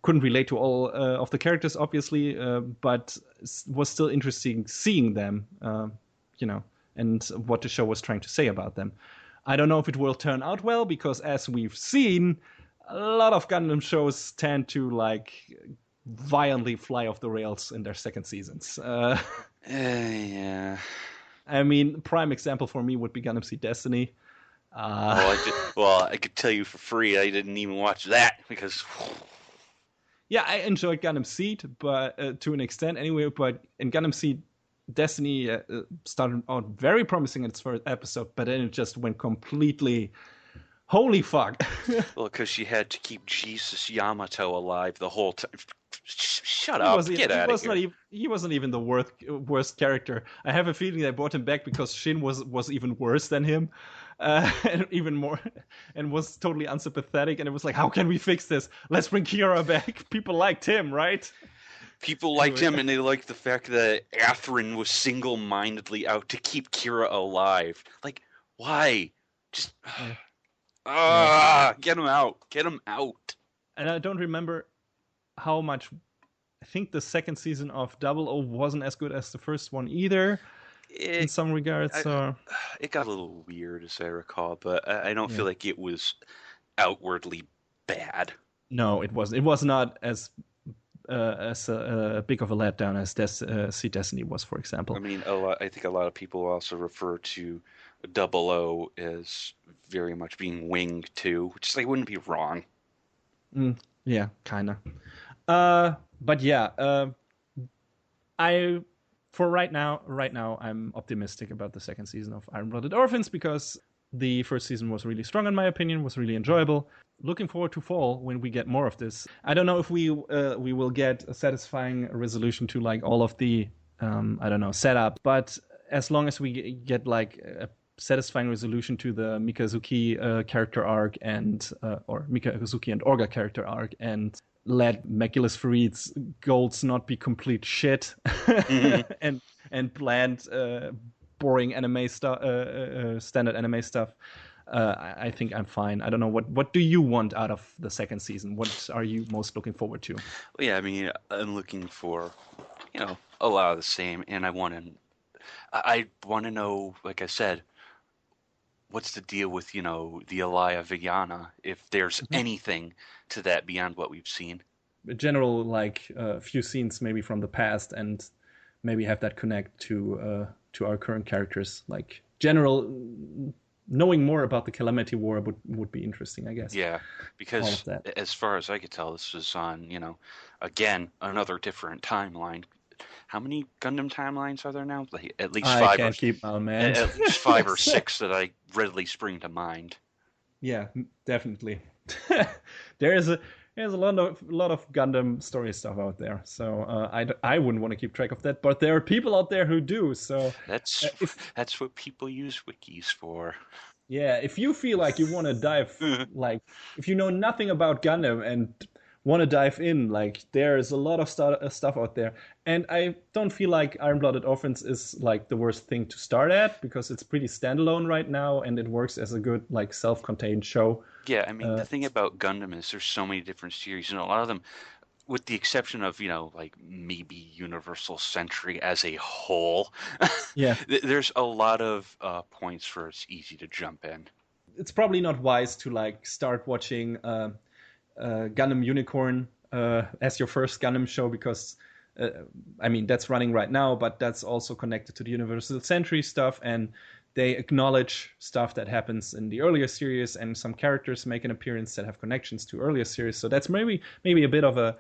Couldn't relate to all of the characters, obviously, but was still interesting seeing them, and what the show was trying to say about them. I don't know if it will turn out well because, as we've seen, a lot of Gundam shows tend to like violently fly off the rails in their second seasons. Yeah. I mean, prime example for me would be Gundam Seed Destiny. Oh, well, I could tell you for free, I didn't even watch that because Yeah, I enjoyed Gundam Seed, but to an extent anyway. But in Gundam Seed, Destiny started out very promising in its first episode, but then it just went completely. Holy fuck! well, because she had to keep Jesus Yamato alive the whole time. Shut He up! was Get he out of was not here! even he wasn't even the worst character. I have a feeling they brought him back because Shin was even worse than him, and even more, and was totally unsympathetic. And it was like, how can we fix this? Let's bring Kira back. People liked him, right? People liked Anyway, him, and they liked the fact that Atherin was single-mindedly out to keep Kira alive. Like, why? Just yeah, yeah. get him out! Get him out! And I don't remember how much. I think the second season of Double O wasn't as good as the first one either, in It some regards. I, So it got a little weird, as I recall, but I don't yeah, feel like it was outwardly bad. no, it wasn't. It was not as big of a letdown as Sea Destiny was, for I example. mean, I think a lot of people also refer to Double O as very much being Wing too, which they wouldn't be wrong. Yeah, kinda. But yeah, I for right now, I'm optimistic about the second season of Iron Blooded Orphans because the first season was really strong in my opinion, was really enjoyable. Looking forward to fall when we get more of this. I don't know if we will get a satisfying resolution to like all of the I don't know setup, but as long as we get like a satisfying resolution to the Mikazuki character arc and or Mikazuki and Orga character arc and let Maculus Farid's goals not be complete shit and bland boring anime stuff standard anime stuff. I think I'm fine. I don't know what do you want out of the second season? What are you most looking forward to? Well, yeah, I mean, I'm looking for, a lot of the same, and I want to know, like I said, what's the deal with, the Elia Villana, if there's anything to that beyond what we've seen. A general like few scenes maybe from the past and maybe have that connect to our current characters. Like general knowing more about the Calamity War would be interesting, I guess. Yeah, All of because that. as far as I could tell, this was on, again, another different timeline. How many Gundam timelines are there now? Like, at least I five or can't keep my man. at least five or six that I readily spring to mind. Yeah, definitely. There's a there's a lot of Gundam story stuff out there. So I wouldn't want to keep track of that, but there are people out there who do. So That's if that's what people use wikis for. yeah, if you feel like you want to dive, like if you know nothing about Gundam and want to dive in, like there's a lot of stuff out there, and I don't feel like Iron Blooded Orphans is like the worst thing to start at because it's pretty standalone right now and it works as a good like self-contained show. Yeah, I mean, Uh, the thing about Gundam is there's so many different series, and a lot of them with the exception of, like maybe Universal Century as a whole, Yeah. there's a lot of points where it's easy to jump in. It's probably not wise to like start watching Gundam Unicorn as your first Gundam show because I mean that's running right now, but that's also connected to the Universal Century stuff, and they acknowledge stuff that happens in the earlier series, and some characters make an appearance that have connections to earlier series. So that's maybe a bit of a,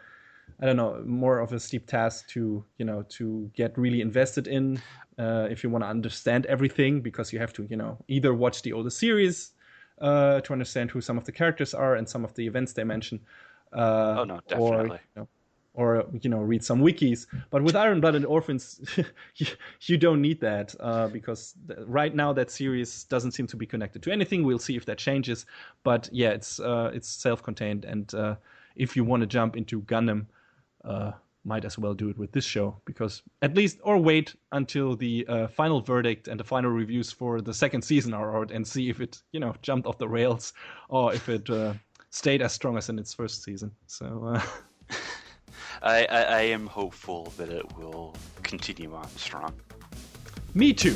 I don't know, more of a steep task to to get really invested in if you want to understand everything, because you have to either watch the older series to understand who some of the characters are and some of the events they mention. Oh no, definitely. Or read some wikis. But with Iron Blood and Orphans, you don't need that because right now that series doesn't seem to be connected to anything. We'll see if that changes. But yeah, it's self-contained, and if you want to jump into Gundam, might as well do it with this show, because at least, or wait until the final verdict and the final reviews for the second season are out and see if it jumped off the rails or if it stayed as strong as in its first season. So. I am hopeful that it will continue on strong. Me too.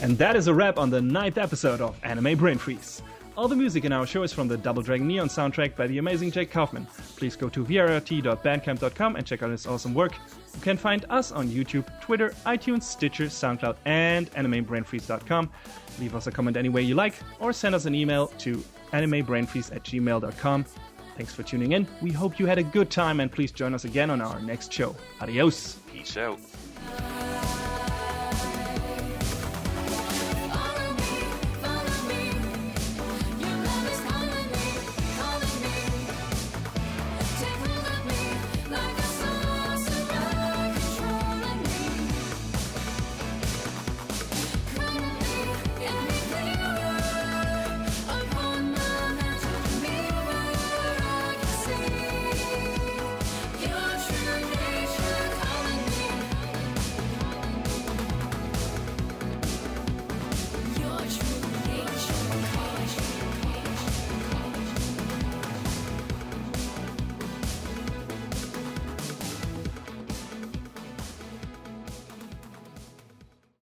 And that is a wrap on the 9th episode of Anime Brain Freeze. All the music in our show is from the Double Dragon Neon soundtrack by the amazing Jake Kaufman. Please go to vrrt.bandcamp.com and check out his awesome work. You can find us on YouTube, Twitter, iTunes, Stitcher, SoundCloud, and animebrainfreeze.com. Leave us a comment any way you like, or send us an email to animebrainfreeze@gmail.com. Thanks for tuning in. We hope you had a good time, and please join us again on our next show. Adios. Peace out.